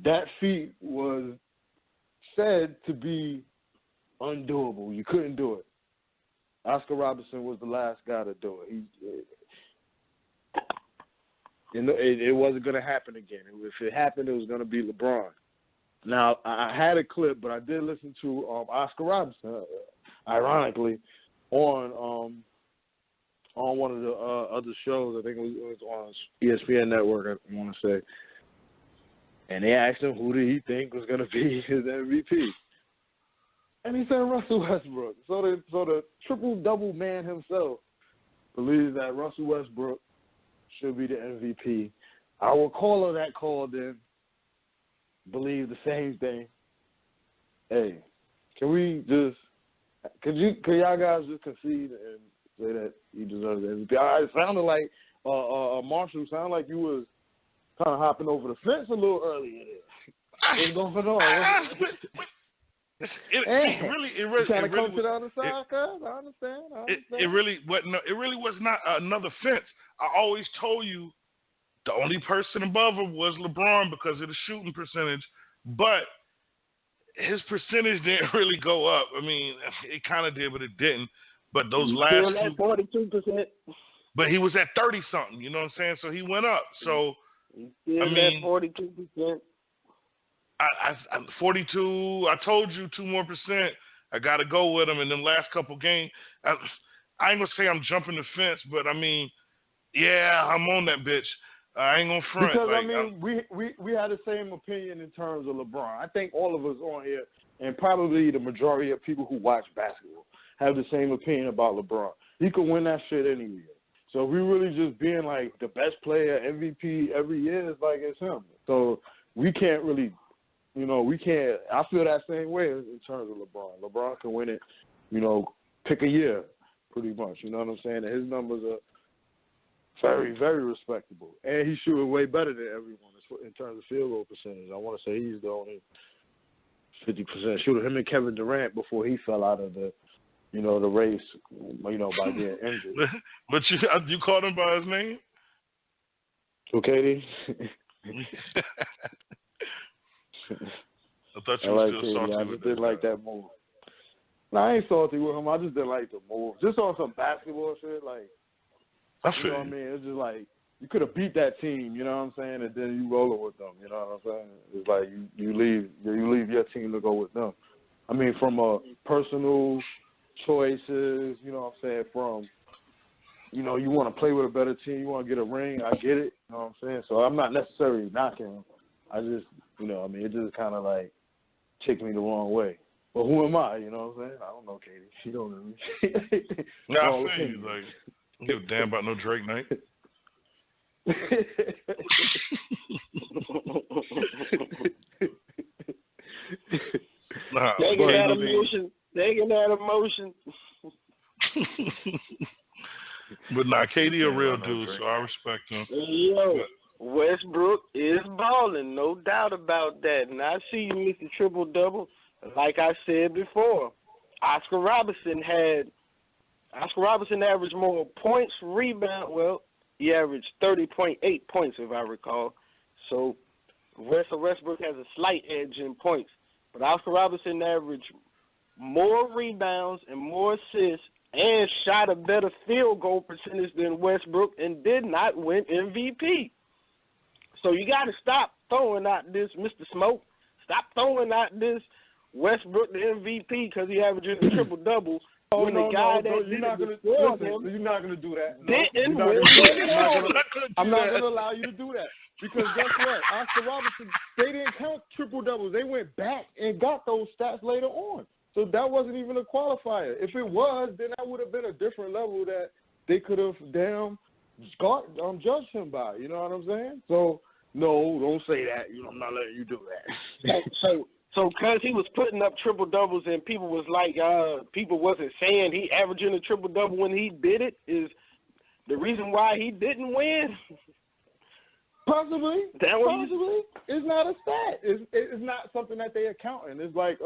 That feat was said to be undoable. You couldn't do it. Oscar Robertson was the last guy to do it. It wasn't going to happen again. If it happened, it was going to be LeBron. Now, I had a clip, but I did listen to Oscar Robertson, ironically, on one of the other shows. I think it was on ESPN Network, I want to say. And they asked him who did he think was going to be his MVP. And he said Russell Westbrook. So the triple-double man himself believes that Russell Westbrook should be the MVP. Our caller that called in believed the same thing. Hey, can y'all guys just concede and say that he deserves the MVP? It sounded like Marshall. Sounded like you was kind of hopping over the fence a little earlier. What's going on? It really trying to come to the other side, cuz? I understand. It really was not another fence. I always told you the only person above him was LeBron because of the shooting percentage, but his percentage didn't really go up. I mean, it kind of did, but it didn't. But those last at 42%. But he was at 30-something, you know what I'm saying? So he went up. So, still I mean, at 42%. I 42. I told you 2% more. I got to go with him. And then last couple games, I ain't gonna say I'm jumping the fence, but I mean, yeah, I'm on that bitch. I ain't gonna front. Because like, I mean, we had the same opinion in terms of LeBron. I think all of us on here, and probably the majority of people who watch basketball, have the same opinion about LeBron. He could win that shit any year. So if we really just being like the best player, MVP every year, it's like it's him. So we can't really. You know, we can't. I feel that same way in terms of LeBron. LeBron can win it, pick a year, pretty much. You know what I'm saying? And his numbers are very, very respectable. And he's shooting way better than everyone in terms of field goal percentage. I want to say he's the only 50% shooter. Him and Kevin Durant before he fell out of the race, by getting injured. But you called him by his name? Okay. I thought you were still salty I with just didn't like that move. No, I ain't salty with him. I just didn't like the move. Just on some basketball shit, like, you know what I mean? It's just like, you could have beat that team, you know what I'm saying, and then you rolling with them, you know what I'm saying? It's like you leave your team to go with them. I mean, from a personal choices, you know what I'm saying, from, you want to play with a better team, you want to get a ring, I get it, you know what I'm saying? So I'm not necessarily knocking him. I just, it just kind of like ticked me the wrong way. But who am I, you know what I'm saying? I don't know, Katie. She don't know me. No, I feel you. Like, I don't give a damn about no Drake night. They can add emotion. They can add emotion. But Katie a real dude, so I respect him. Yo, Westbrook is balling, no doubt about that. And I see you, Mr. Triple-Double. Like I said before, Oscar Robertson averaged more points, rebound. Well, he averaged 30.8 points, if I recall. So Russell Westbrook has a slight edge in points. But Oscar Robertson averaged more rebounds and more assists and shot a better field goal percentage than Westbrook and did not win MVP. So you got to stop throwing out this Mr. Smoke. Stop throwing out this Westbrook the MVP because he averages a triple-double. You're not going to do that. I'm not going to allow you to do that. Because guess what? Oscar Robertson, they didn't count triple doubles. They went back and got those stats later on. So that wasn't even a qualifier. If it was, then that would have been a different level that they could have judged him by. You know what I'm saying? So no, don't say that. I'm not letting you do that. So because he was putting up triple doubles and people was like, people wasn't saying he averaging a triple double when he did it is the reason why he didn't win. Possibly. It's not a stat. It's not something that they accounting. It's like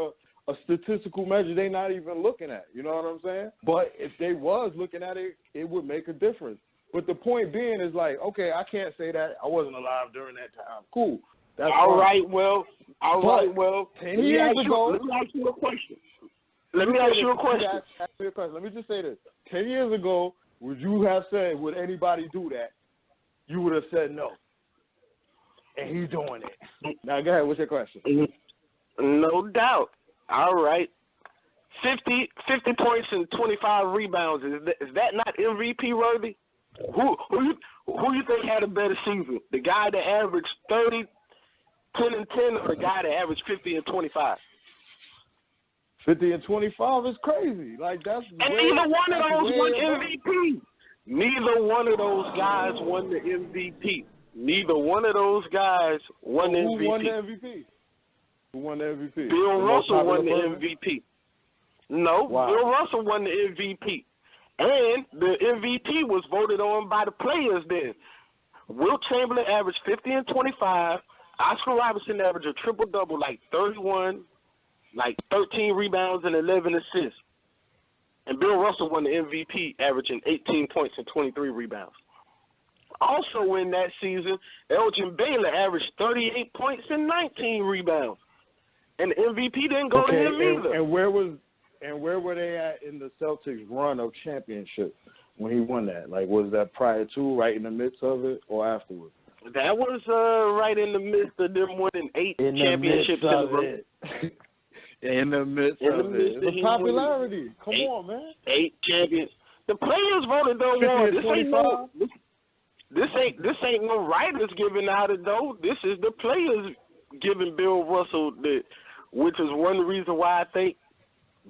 a statistical measure they're not even looking at. You know what I'm saying? But if they was looking at it, it would make a difference. But the point being is like, okay, I can't say that. I wasn't alive during that time. Cool. That's all fine. right. Well, 10 years ago. Let me ask you a question. Let me just say this. 10 years ago, would you have said, would anybody do that? You would have said no. And he's doing it. Now, go ahead. What's your question? No doubt. All right. 50 points and 25 rebounds. Is that not MVP worthy? Who you think had a better season? The guy that averaged 30, 10 and 10, or the guy that averaged 50 and 25? 50 and 25 is crazy. Like that's. And neither one of those won MVP. Neither one of those guys won the MVP. Neither one of those guys won the MVP. Who won the MVP? Bill Russell won the MVP. No, wow. Bill Russell won the MVP. And the MVP was voted on by the players then. Wilt Chamberlain averaged 50 and 25. Oscar Robertson averaged a triple-double, like 31, like 13 rebounds and 11 assists. And Bill Russell won the MVP, averaging 18 points and 23 rebounds. Also in that season, Elgin Baylor averaged 38 points and 19 rebounds. And the MVP didn't go to him either. And where were they at in the Celtics' run of championship when he won that? Like, was that prior to, right in the midst of it, or afterwards? That was right in the midst of them winning 8 championships in a row. In the midst of it. The popularity. Come on, man. 8 champions. The players voted them on. This ain't no writers giving out it though. This is the players giving Bill Russell which is one reason why I think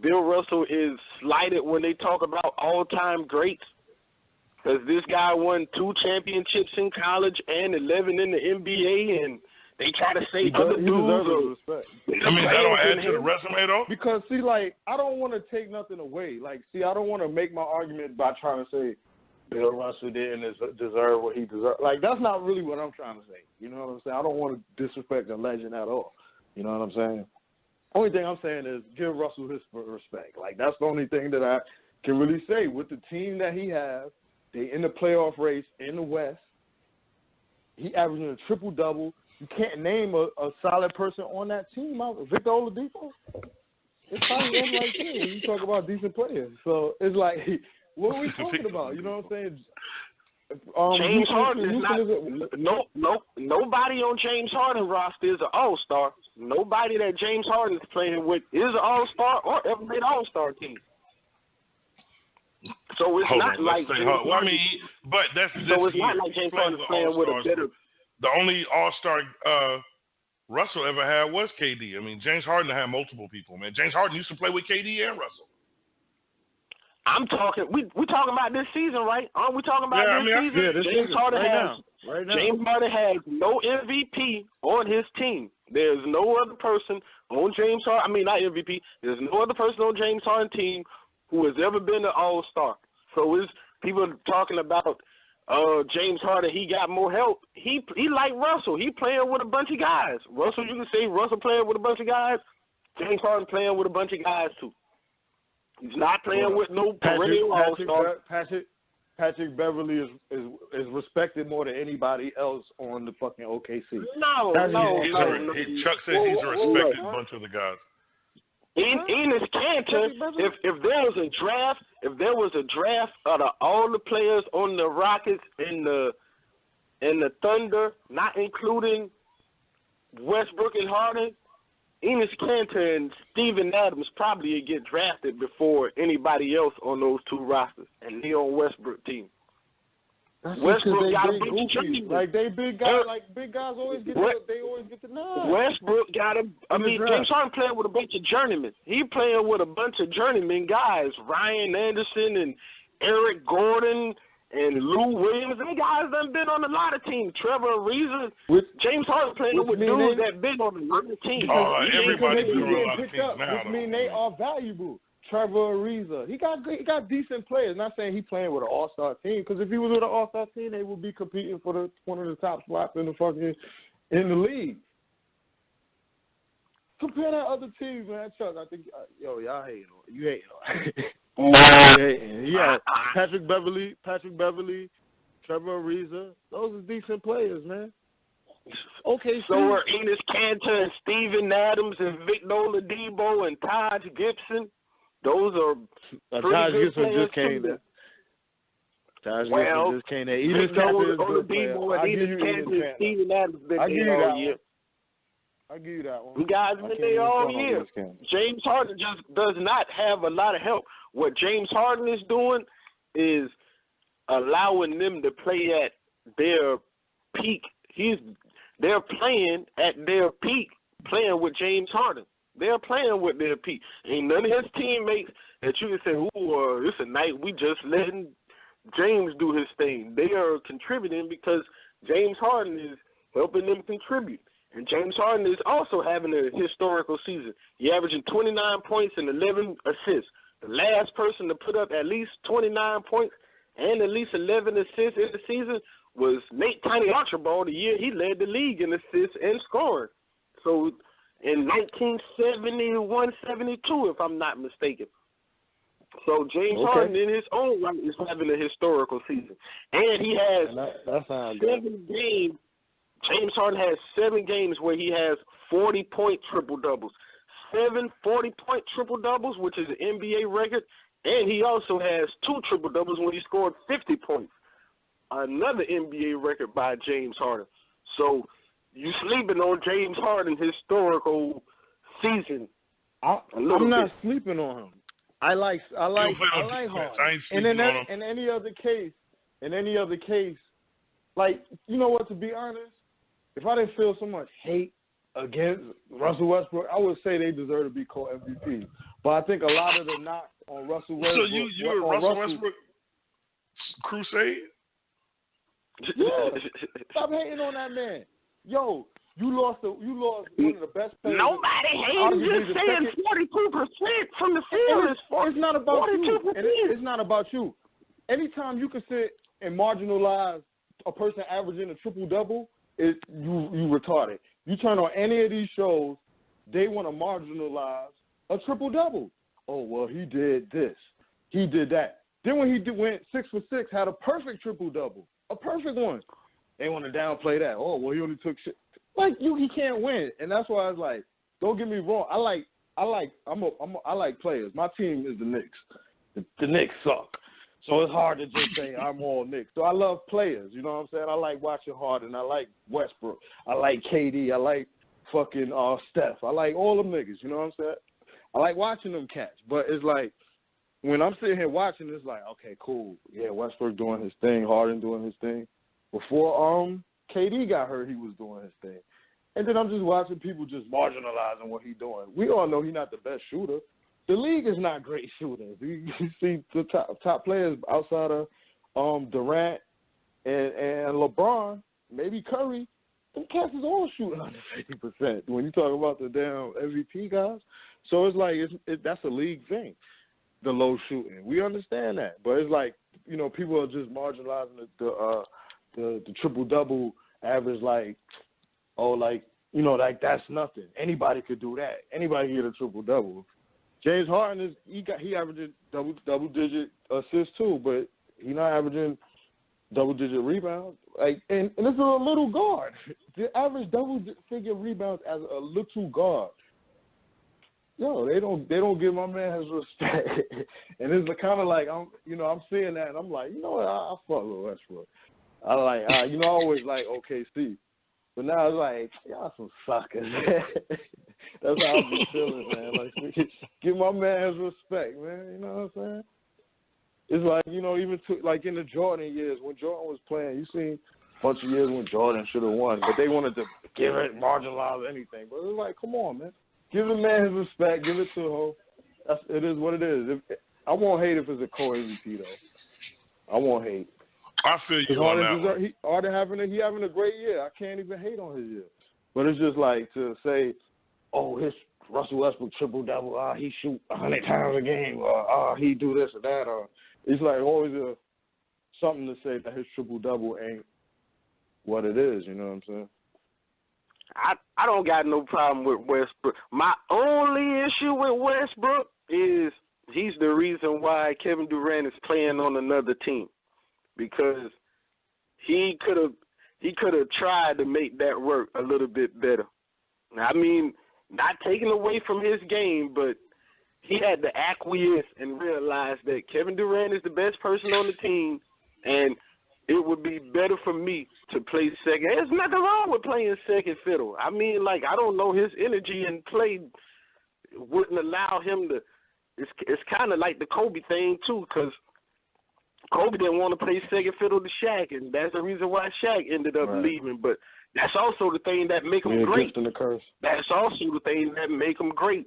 Bill Russell is slighted when they talk about all-time greats. Because this guy won 2 championships in college and 11 in the NBA, and they try to say other dudes. I mean, that don't add to the resume, though? Because, see, like, I don't want to take nothing away. Like, see, I don't want to make my argument by trying to say Bill Russell didn't deserve what he deserved. Like, that's not really what I'm trying to say. You know what I'm saying? I don't want to disrespect the legend at all. You know what I'm saying? Only thing I'm saying is give Russell his respect. Like, that's the only thing that I can really say. With the team that he has, they in the playoff race in the West. He averaging a triple-double. You can't name a solid person on that team. Victor Oladipo? It's probably him right there when you talk about decent players. So it's like, what are we talking about? You know what I'm saying? James Harden is not. Nobody on James Harden roster is an all-star. Nobody that James Harden is playing with is an all-star or ever made all-star team. So it's not like James Harden. Well, I mean, but that's so it's not like James Harden playing with a better. The only all-star Russell ever had was KD. I mean, James Harden had multiple people, man. James Harden used to play with KD and Russell. I'm talking. We talking about this season, right? Aren't we talking about this season? Yeah, this James season. Harden Right now. James Harden has no MVP on his team. There's no other person on James Harden. I mean, not MVP. There's no other person on James Harden team who has ever been an all-star. So it's people talking about James Harden. He got more help. He like Russell. He playing with a bunch of guys. Russell, you can say Russell playing with a bunch of guys. James Harden playing with a bunch of guys too. He's not playing with no perennial all-star. Patrick Beverly is respected more than anybody else on the fucking OKC. No. Chuck said he's a respected bunch of the guys. Enes Kanter, if there was a draft out of all the players on the Rockets and the Thunder, not including Westbrook and Harden, Enes Kanter and Steven Adams probably would get drafted before anybody else on those 2 rosters, and they on Westbrook team. That's Westbrook got a big bunch of journeymen. Like big guys always get the nod. Westbrook got James Harden playing with a bunch of journeymen. He playing with a bunch of journeyman guys, Ryan Anderson and Eric Gordon and Lou Williams. Them guys done been on a lot of teams. Trevor Ariza. James Harden playing with dudes that been on a lot of teams. Everybody's been on a lot of teams now. Which mean they are valuable. Trevor Ariza. He got decent players. Not saying he playing with an all-star team, because if he was with an all-star team, they would be competing for one of the top spots in the league. Compare that other teams, man. Chuck, I think y'all hating on it. You hating on it. Yeah, Patrick Beverly, Trevor Ariza. Those are decent players, man. Okay, so are Enes Kanter and Steven Adams and Victor Oladipo and Taj Gibson. Those are Taj Gibson just came there. Gibson just came there. Enes Kanter is good player. I give you Kanter. Steven Adams been there all year. I give you that one. You guys been there all year. James Harden just does not have a lot of help. What James Harden is doing is allowing them to play at their peak. They're playing at their peak, playing with James Harden. They're playing with their peak. Ain't none of his teammates that you can say, "Ooh, it's a night we just letting James do his thing." They are contributing because James Harden is helping them contribute. And James Harden is also having a historical season. He averaging 29 points and 11 assists. The last person to put up at least 29 points and at least 11 assists in the season was Nate Tiny Archibald. The year he led the league in assists and scoring. So in 1971-72, if I'm not mistaken. So James Harden, in his own right, is having a historical season. And he has 7 games. James Harden has 7 games where he has 40-point triple-doubles. 7 40-point triple-doubles, which is an NBA record. And he also has 2 triple-doubles when he scored 50 points. Another NBA record by James Harden. So you sleeping on James Harden's historical season. I'm not sleeping on him. I like Harden. And in any other case, like, you know what, to be honest, if I didn't feel so much hate against Russell Westbrook, I would say they deserve to be co-MVP. But I think a lot of the knocks on Russell Westbrook. So you're Russell Westbrook crusade? Yeah. Stop hating on that man. Yo, you lost one of the best players. Nobody hating. Just saying 42% from the field is 42%. It's not about you. It's not about you. Anytime you can sit and marginalize a person averaging a triple-double, you retarded. You turn on any of these shows, they want to marginalize a triple-double. Oh, well, he did this. He did that. Then when he went 6 for 6, had a perfect triple-double, a perfect one. They want to downplay that. Oh, well, he only took shit. Like, he can't win. And that's why I was like, don't get me wrong. I like players. My team is the Knicks. The Knicks suck. So it's hard to just say I'm all Knicks. So I love players, you know what I'm saying? I like watching Harden. I like Westbrook. I like KD. I like fucking Steph. I like all them niggas, you know what I'm saying? I like watching them cats. But it's like, when I'm sitting here watching, it's like, okay, cool. Yeah, Westbrook doing his thing, Harden doing his thing. Before KD got hurt, he was doing his thing. And then I'm just watching people just marginalizing what he's doing. We all know he's not the best shooter. The league is not great shooters. You see the top players outside of Durant and LeBron, maybe Curry, them cats is all shooting under 50% when you talk about the damn MVP guys. So it's like that's a league thing, the low shooting. We understand that. But it's like, you know, people are just marginalizing the triple-double average like, that's nothing. Anybody could do that. Anybody can get a triple-double. James Harden he averaging double-digit assists too, but he's not averaging double-digit rebounds. Like, and this is a little guard. The average double-figure rebounds as a little guard. Yo, they don't give my man his respect. And it's kind of like I'm seeing that and I'm like, you know what, I fuck with Westbrook. I always like OKC. But now it's like, y'all some suckers. That's how I be feeling, man. Like, give my man his respect, man. You know what I'm saying? It's like, even like in the Jordan years when Jordan was playing, you seen a bunch of years when Jordan should have won, but they wanted to give it, marginalize anything. But it's like, come on, man. Give the man his respect. Give it to him. It is what it is. I won't hate if it's a co-MVP, though. I won't hate. I feel you on that one. Harden having a great year. I can't even hate on his year. But it's just like to say, oh, his Russell Westbrook triple-double, he shoot 100 times a game, or he do this or that. Or it's like always something to say that his triple-double ain't what it is, you know what I'm saying? I don't got no problem with Westbrook. My only issue with Westbrook is he's the reason why Kevin Durant is playing on another team, because he could have tried to make that work a little bit better. I mean, not taking away from his game, but he had to acquiesce and realize that Kevin Durant is the best person on the team, and it would be better for me to play second. There's nothing wrong with playing second fiddle. I mean, like, I don't know, his energy and play wouldn't allow him to. It's kind of like the Kobe thing, too, because Kobe didn't want to play second fiddle to Shaq, and that's the reason why Shaq ended up leaving. But that's also the thing that make him great. That's also the thing that make him great,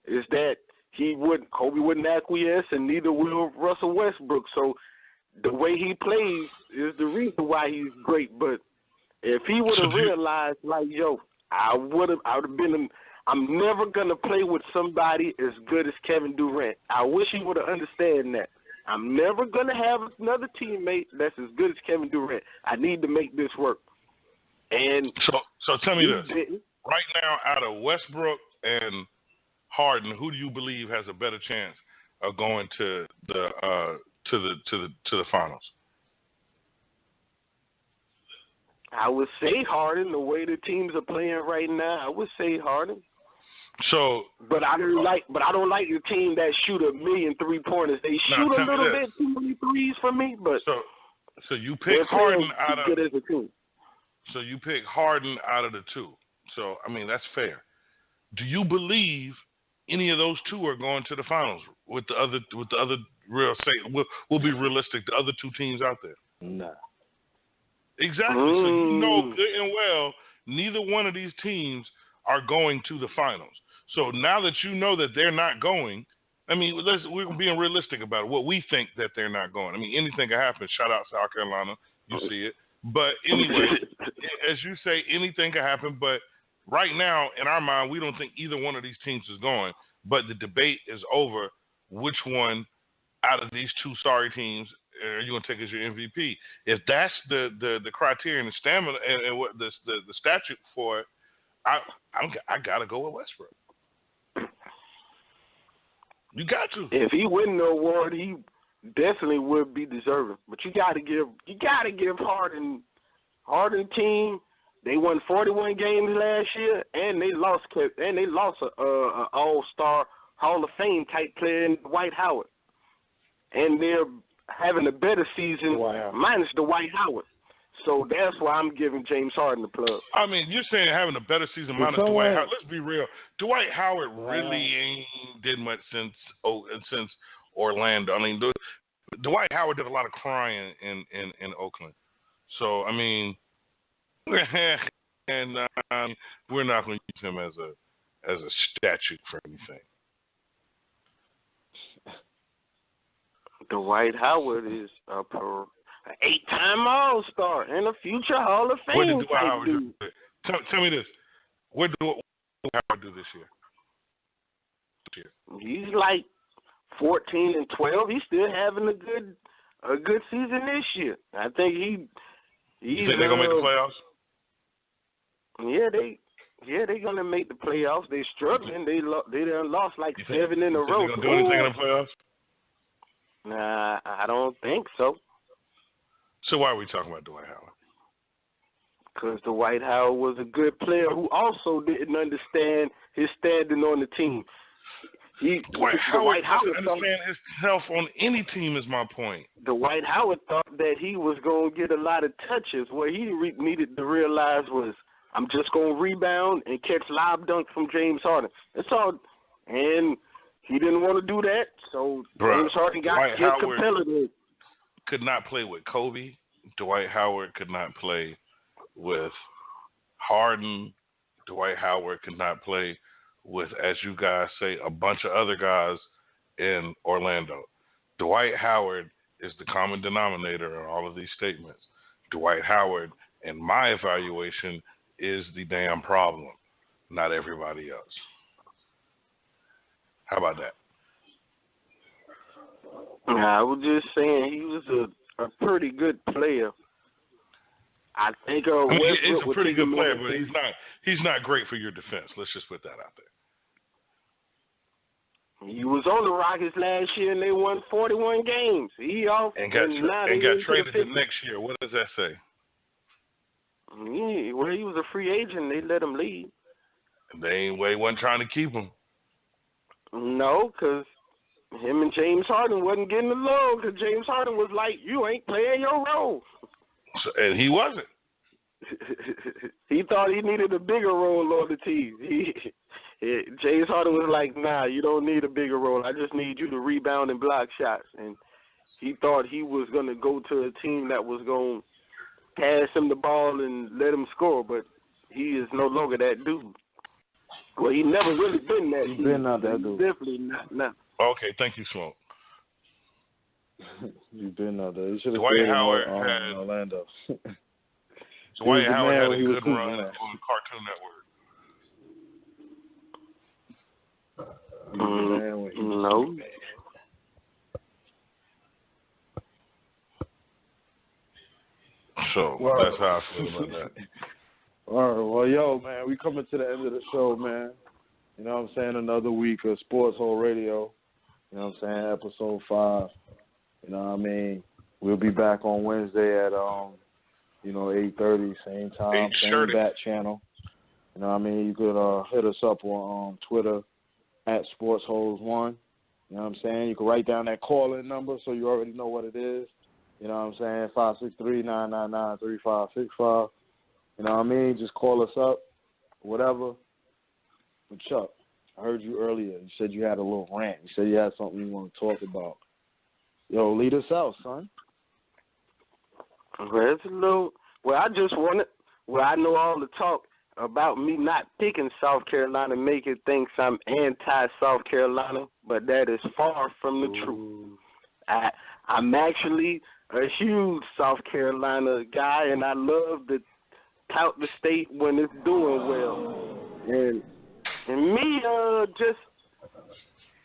is that Kobe wouldn't acquiesce, and neither will Russell Westbrook. So the way he plays is the reason why he's great. But if he would have realized, like, yo, I would have been. I'm never gonna play with somebody as good as Kevin Durant. I wish he would have understood that. I'm never gonna have another teammate that's as good as Kevin Durant. I need to make this work. And so tell me this: right now, out of Westbrook and Harden, who do you believe has a better chance of going to the finals? I would say Harden. The way the teams are playing right now, I would say Harden. But I don't like the team that shoot 1,000,000 3-pointers. They shoot a little bit too many threes for me. But so you pick Harden out of good as a team. So you pick Harden out of the two. So I mean that's fair. Do you believe any of those two are going to the finals with the other we'll be realistic, the other two teams out there? Nah. Exactly. So you know good and well neither one of these teams are going to the finals. So now that you know that they're not going, I mean, we're being realistic about it. What we think that they're not going. I mean, anything can happen. Shout out South Carolina. You see it. But anyway, as you say, anything can happen. But right now, in our mind, we don't think either one of these teams is going. But the debate is over which one out of these two sorry teams are you going to take as your MVP. If that's the criteria and the stamina and what the statute for it, I got to go with Westbrook. You got to. If he win the award, he definitely would be deserving. But you got to give Harden team. They won 41 games last year, and they lost a All-Star Hall of Fame type player in Dwight Howard, and they're having a better season minus Dwight Howard. So that's why I'm giving James Harden the plug. I mean, you're saying having a better season minus Dwight Howard. Let's be real. Dwight Howard really ain't did much since Orlando. I mean, Dwight Howard did a lot of crying in Oakland. So, I mean, and we're not going to use him as a statute for anything. Dwight Howard is an 8-time All-Star and a future Hall of Fame. What did Dwight Howard do? Tell me this. What did Dwight Howard do this year? He's like 14 and 12. He's still having a good season this year. I think you think they're gonna make the playoffs? Yeah, they're gonna make the playoffs. They're struggling. They done lost like 7 in a row. They're gonna do anything in the playoffs? Nah, I don't think so. So why are we talking about Dwight Howard? Because Dwight Howard was a good player who also didn't understand his standing on the team. Dwight Howard doesn't understand himself on any team is my point. Dwight Howard thought that he was going to get a lot of touches. What he needed to realize was, I'm just going to rebound and catch lob dunks from James Harden. That's all. And he didn't want to do that, so James Harden got competitive. Could not play with Kobe. Dwight Howard could not play with Harden. Dwight Howard could not play with, as you guys say, a bunch of other guys in Orlando. Dwight Howard is the common denominator in all of these statements. Dwight Howard, in my evaluation, is the damn problem, not everybody else. How about that? I was just saying he was a pretty good player. I think he's a pretty good player, but he's not great for your defense. Let's just put that out there. He was on the Rockets last year and they won 41 games. He got traded the next year. What does that say? Yeah, well, he was a free agent. They let him leave. They wasn't trying to keep him. No, because him and James Harden wasn't getting along. Because James Harden was like, "You ain't playing your role." And he wasn't. He thought he needed a bigger role on the team. James Harden was like, "Nah, you don't need a bigger role. I just need you to rebound and block shots." And he thought he was going to go to a team that was going to pass him the ball and let him score, but he is no longer that dude. Well, he never really been that dude. He's been not that dude. Definitely not. Okay, thank you, Smoke. You've been out there. You should have Dwight stayed Howard in Orlando. Dwight Howard had a good run on Cartoon Network. No. So that's how I feel about that. All right, well, yo, man, we coming to the end of the show, man. You know what I'm saying? Another week of Sportholes Radio. You know what I'm saying? Episode 5. You know what I mean? We'll be back on Wednesday at 8:30, same time, same bat channel. You know what I mean? You could hit us up on Twitter at Sportholes1. You know what I'm saying? You can write down that call-in number so you already know what it is. You know what I'm saying? 563-999-3565. You know what I mean? Just call us up, whatever. But Chuck, I heard you earlier. You said you had a little rant. You said you had something you want to talk about. Yo, lead us out, son. Well, it's a little. Well, I just wanted. Well, I know all the talk about me not picking South Carolina, make it thinks I'm anti-South Carolina, but that is far from the truth. I'm actually a huge South Carolina guy, and I love to tout the state when it's doing well. And me,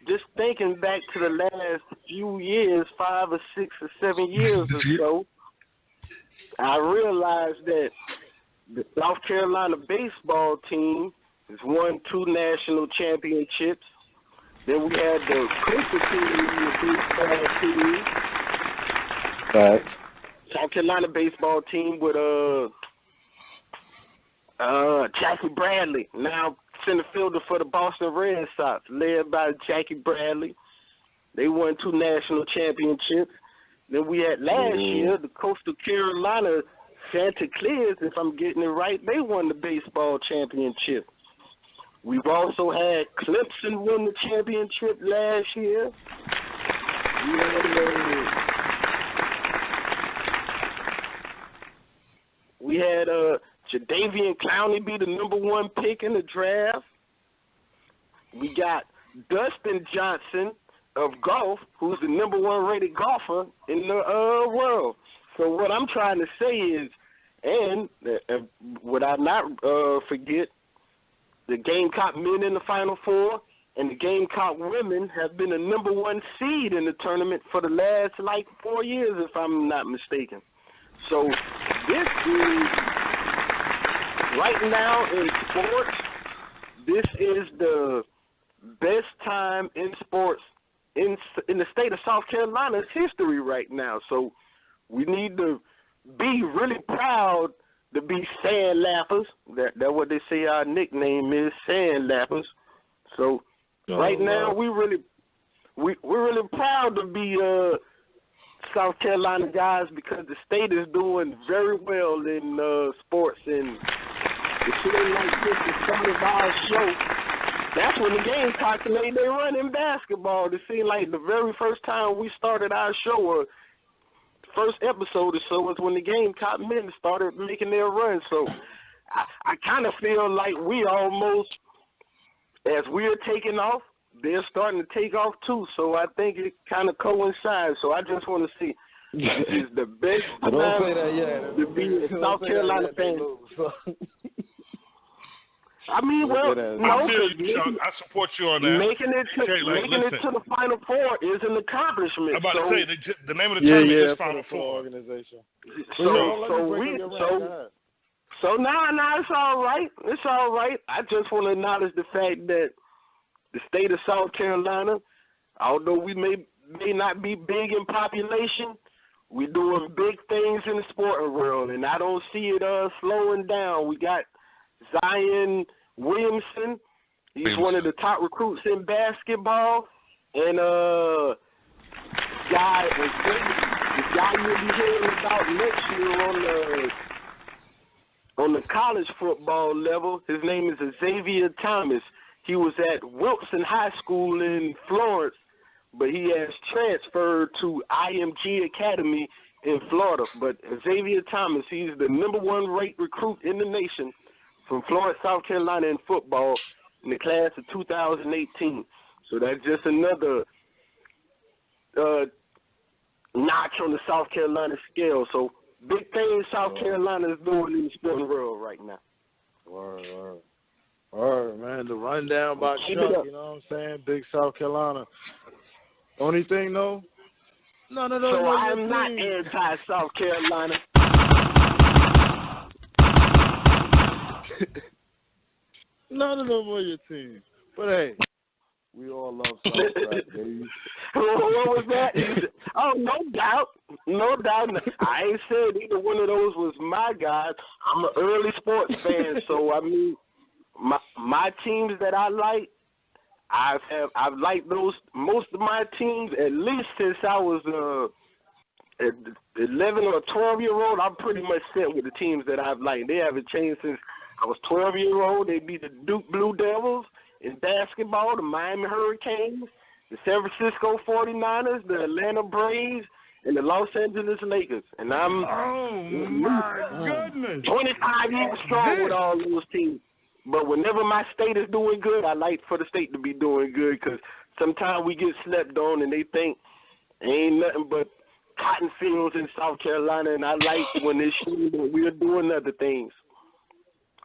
just thinking back to the last few years, 5 or 6 or 7 years or so, I realized that the South Carolina baseball team has won 2 national championships. Then we had the Coastal baseball team. Right. South Carolina baseball team with Jackie Bradley, now center fielder for the Boston Red Sox, led by Jackie Bradley. They won 2 national championships. Then we had last year the Coastal Carolina Santa Claus, if I'm getting it right, they won the baseball championship. We've also had Clemson win the championship last year. We had Jadeveon Clowney be the number 1 pick in the draft. We got Dustin Johnson of golf, who's the number 1 rated golfer in the world. So what I'm trying to say is, and would I not forget, the Gamecock men in the Final Four and the Gamecock women have been the number 1 seed in the tournament for the last 4 years, if I'm not mistaken. So this is, right now in sports, this is the best time in sports in the state of South Carolina's history right now. So we need to be really proud to be Sand Lappers. That's what they say our nickname is, Sand Lappers. So right now we're really proud to be South Carolina guys, because the state is doing very well in sports, and it seems like this is some of our show. That's when the Gamecocks made their run in basketball. It seemed like the very first time we started our show, or first episode or so, was when the Gamecock men started making their run. So I kind of feel like we almost, as we're taking off, they're starting to take off too. So I think it kind of coincides. So I just want to see, this is the best time to be a South Carolina fan. I mean, well, no, I support you on that. Making it to the Final Four is an accomplishment. I'm about to say the name of the tournament is Final Four organization. So now it's all right. It's all right. I just want to acknowledge the fact that the state of South Carolina, although we may not be big in population, we're doing big things in the sporting world, and I don't see it slowing down. We got Zion Williamson. He's one of the top recruits in basketball. And the guy you'll be hearing about next year on the college football level, his name is Xavier Thomas. He was at Wilson High School in Florence, but he has transferred to IMG Academy in Florida. But Xavier Thomas, he's the #1 ranked recruit in the nation from Florence, South Carolina in football in the class of 2018. So that's just another notch on the South Carolina scale. So big things South Carolina is doing in the sporting world right now. Word, man. The rundown by Chuck, you know what I'm saying? Big South Carolina. Only thing, though, none of those. So I am not anti-South Carolina. None of them were your team. But, hey, we all love Southside, baby. What was that? Oh, no doubt. No doubt. I ain't said either one of those was my guys. I'm an early sports fan, so, I mean, my teams that I like, I've liked most of my teams at least since I was 11 or 12-year-old. I'm pretty much set with the teams that I've liked. They haven't changed since I was 12-year-old. They beat the Duke Blue Devils in basketball, the Miami Hurricanes, the San Francisco 49ers, the Atlanta Braves, and the Los Angeles Lakers. And I'm goodness, 25 years strong with all those teams. But whenever my state is doing good, I like for the state to be doing good, because sometimes we get slept on and they think ain't nothing but cotton fields in South Carolina, and I like when they show that we're doing other things,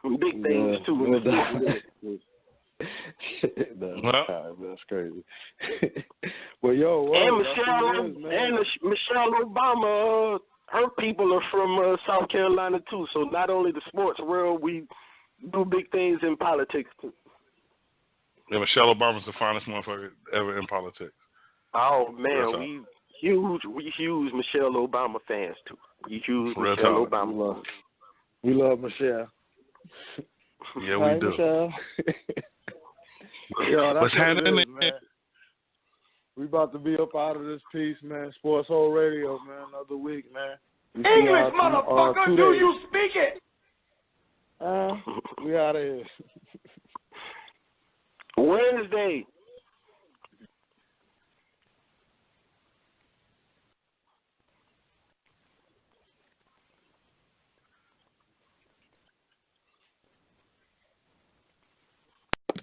and big things too. That's crazy. Well, yo, and Michelle Obama, her people are from South Carolina too. So not only the sports world, we do big things in politics too. Yeah, Michelle Obama's the finest motherfucker ever in politics. Oh man, we huge Michelle Obama fans too. We huge Michelle Obama. We love Michelle. Yeah, we do. Michelle. Yo, that's what's happening, man? We about to be up out of this piece, man. Sportholes Radio, man. Another week, man. English, motherfucker, do you speak it? We out of here. Wednesday.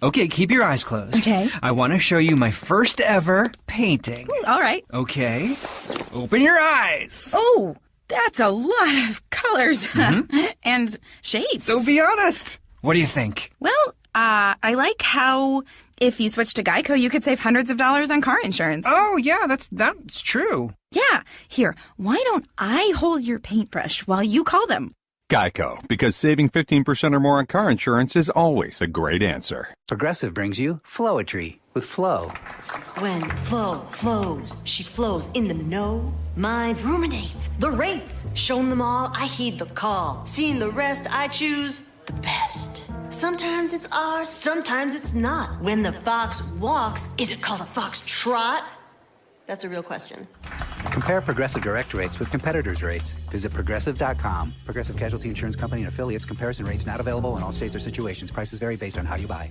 Okay, keep your eyes closed. Okay. I want to show you my first ever painting. All right. Okay. Open your eyes. Oh, that's a lot of colors and shapes. So be honest. What do you think? Well, I like how if you switch to Geico, you could save hundreds of dollars on car insurance. Oh, yeah, that's true. Yeah. Here, why don't I hold your paintbrush while you call them? Geico, because saving 15% or more on car insurance is always a great answer. Progressive brings you Flowetry with Flo. When Flo flows, she flows in the know. Mind ruminates the rates. Shown them all, I heed the call. Seeing the rest, I choose the best. Sometimes it's ours, sometimes it's not. When the fox walks, is it called a fox trot? That's a real question. Compare Progressive direct rates with competitors' rates. Visit Progressive.com. Progressive Casualty Insurance Company and affiliates. Comparison rates not available in all states or situations. Prices vary based on how you buy.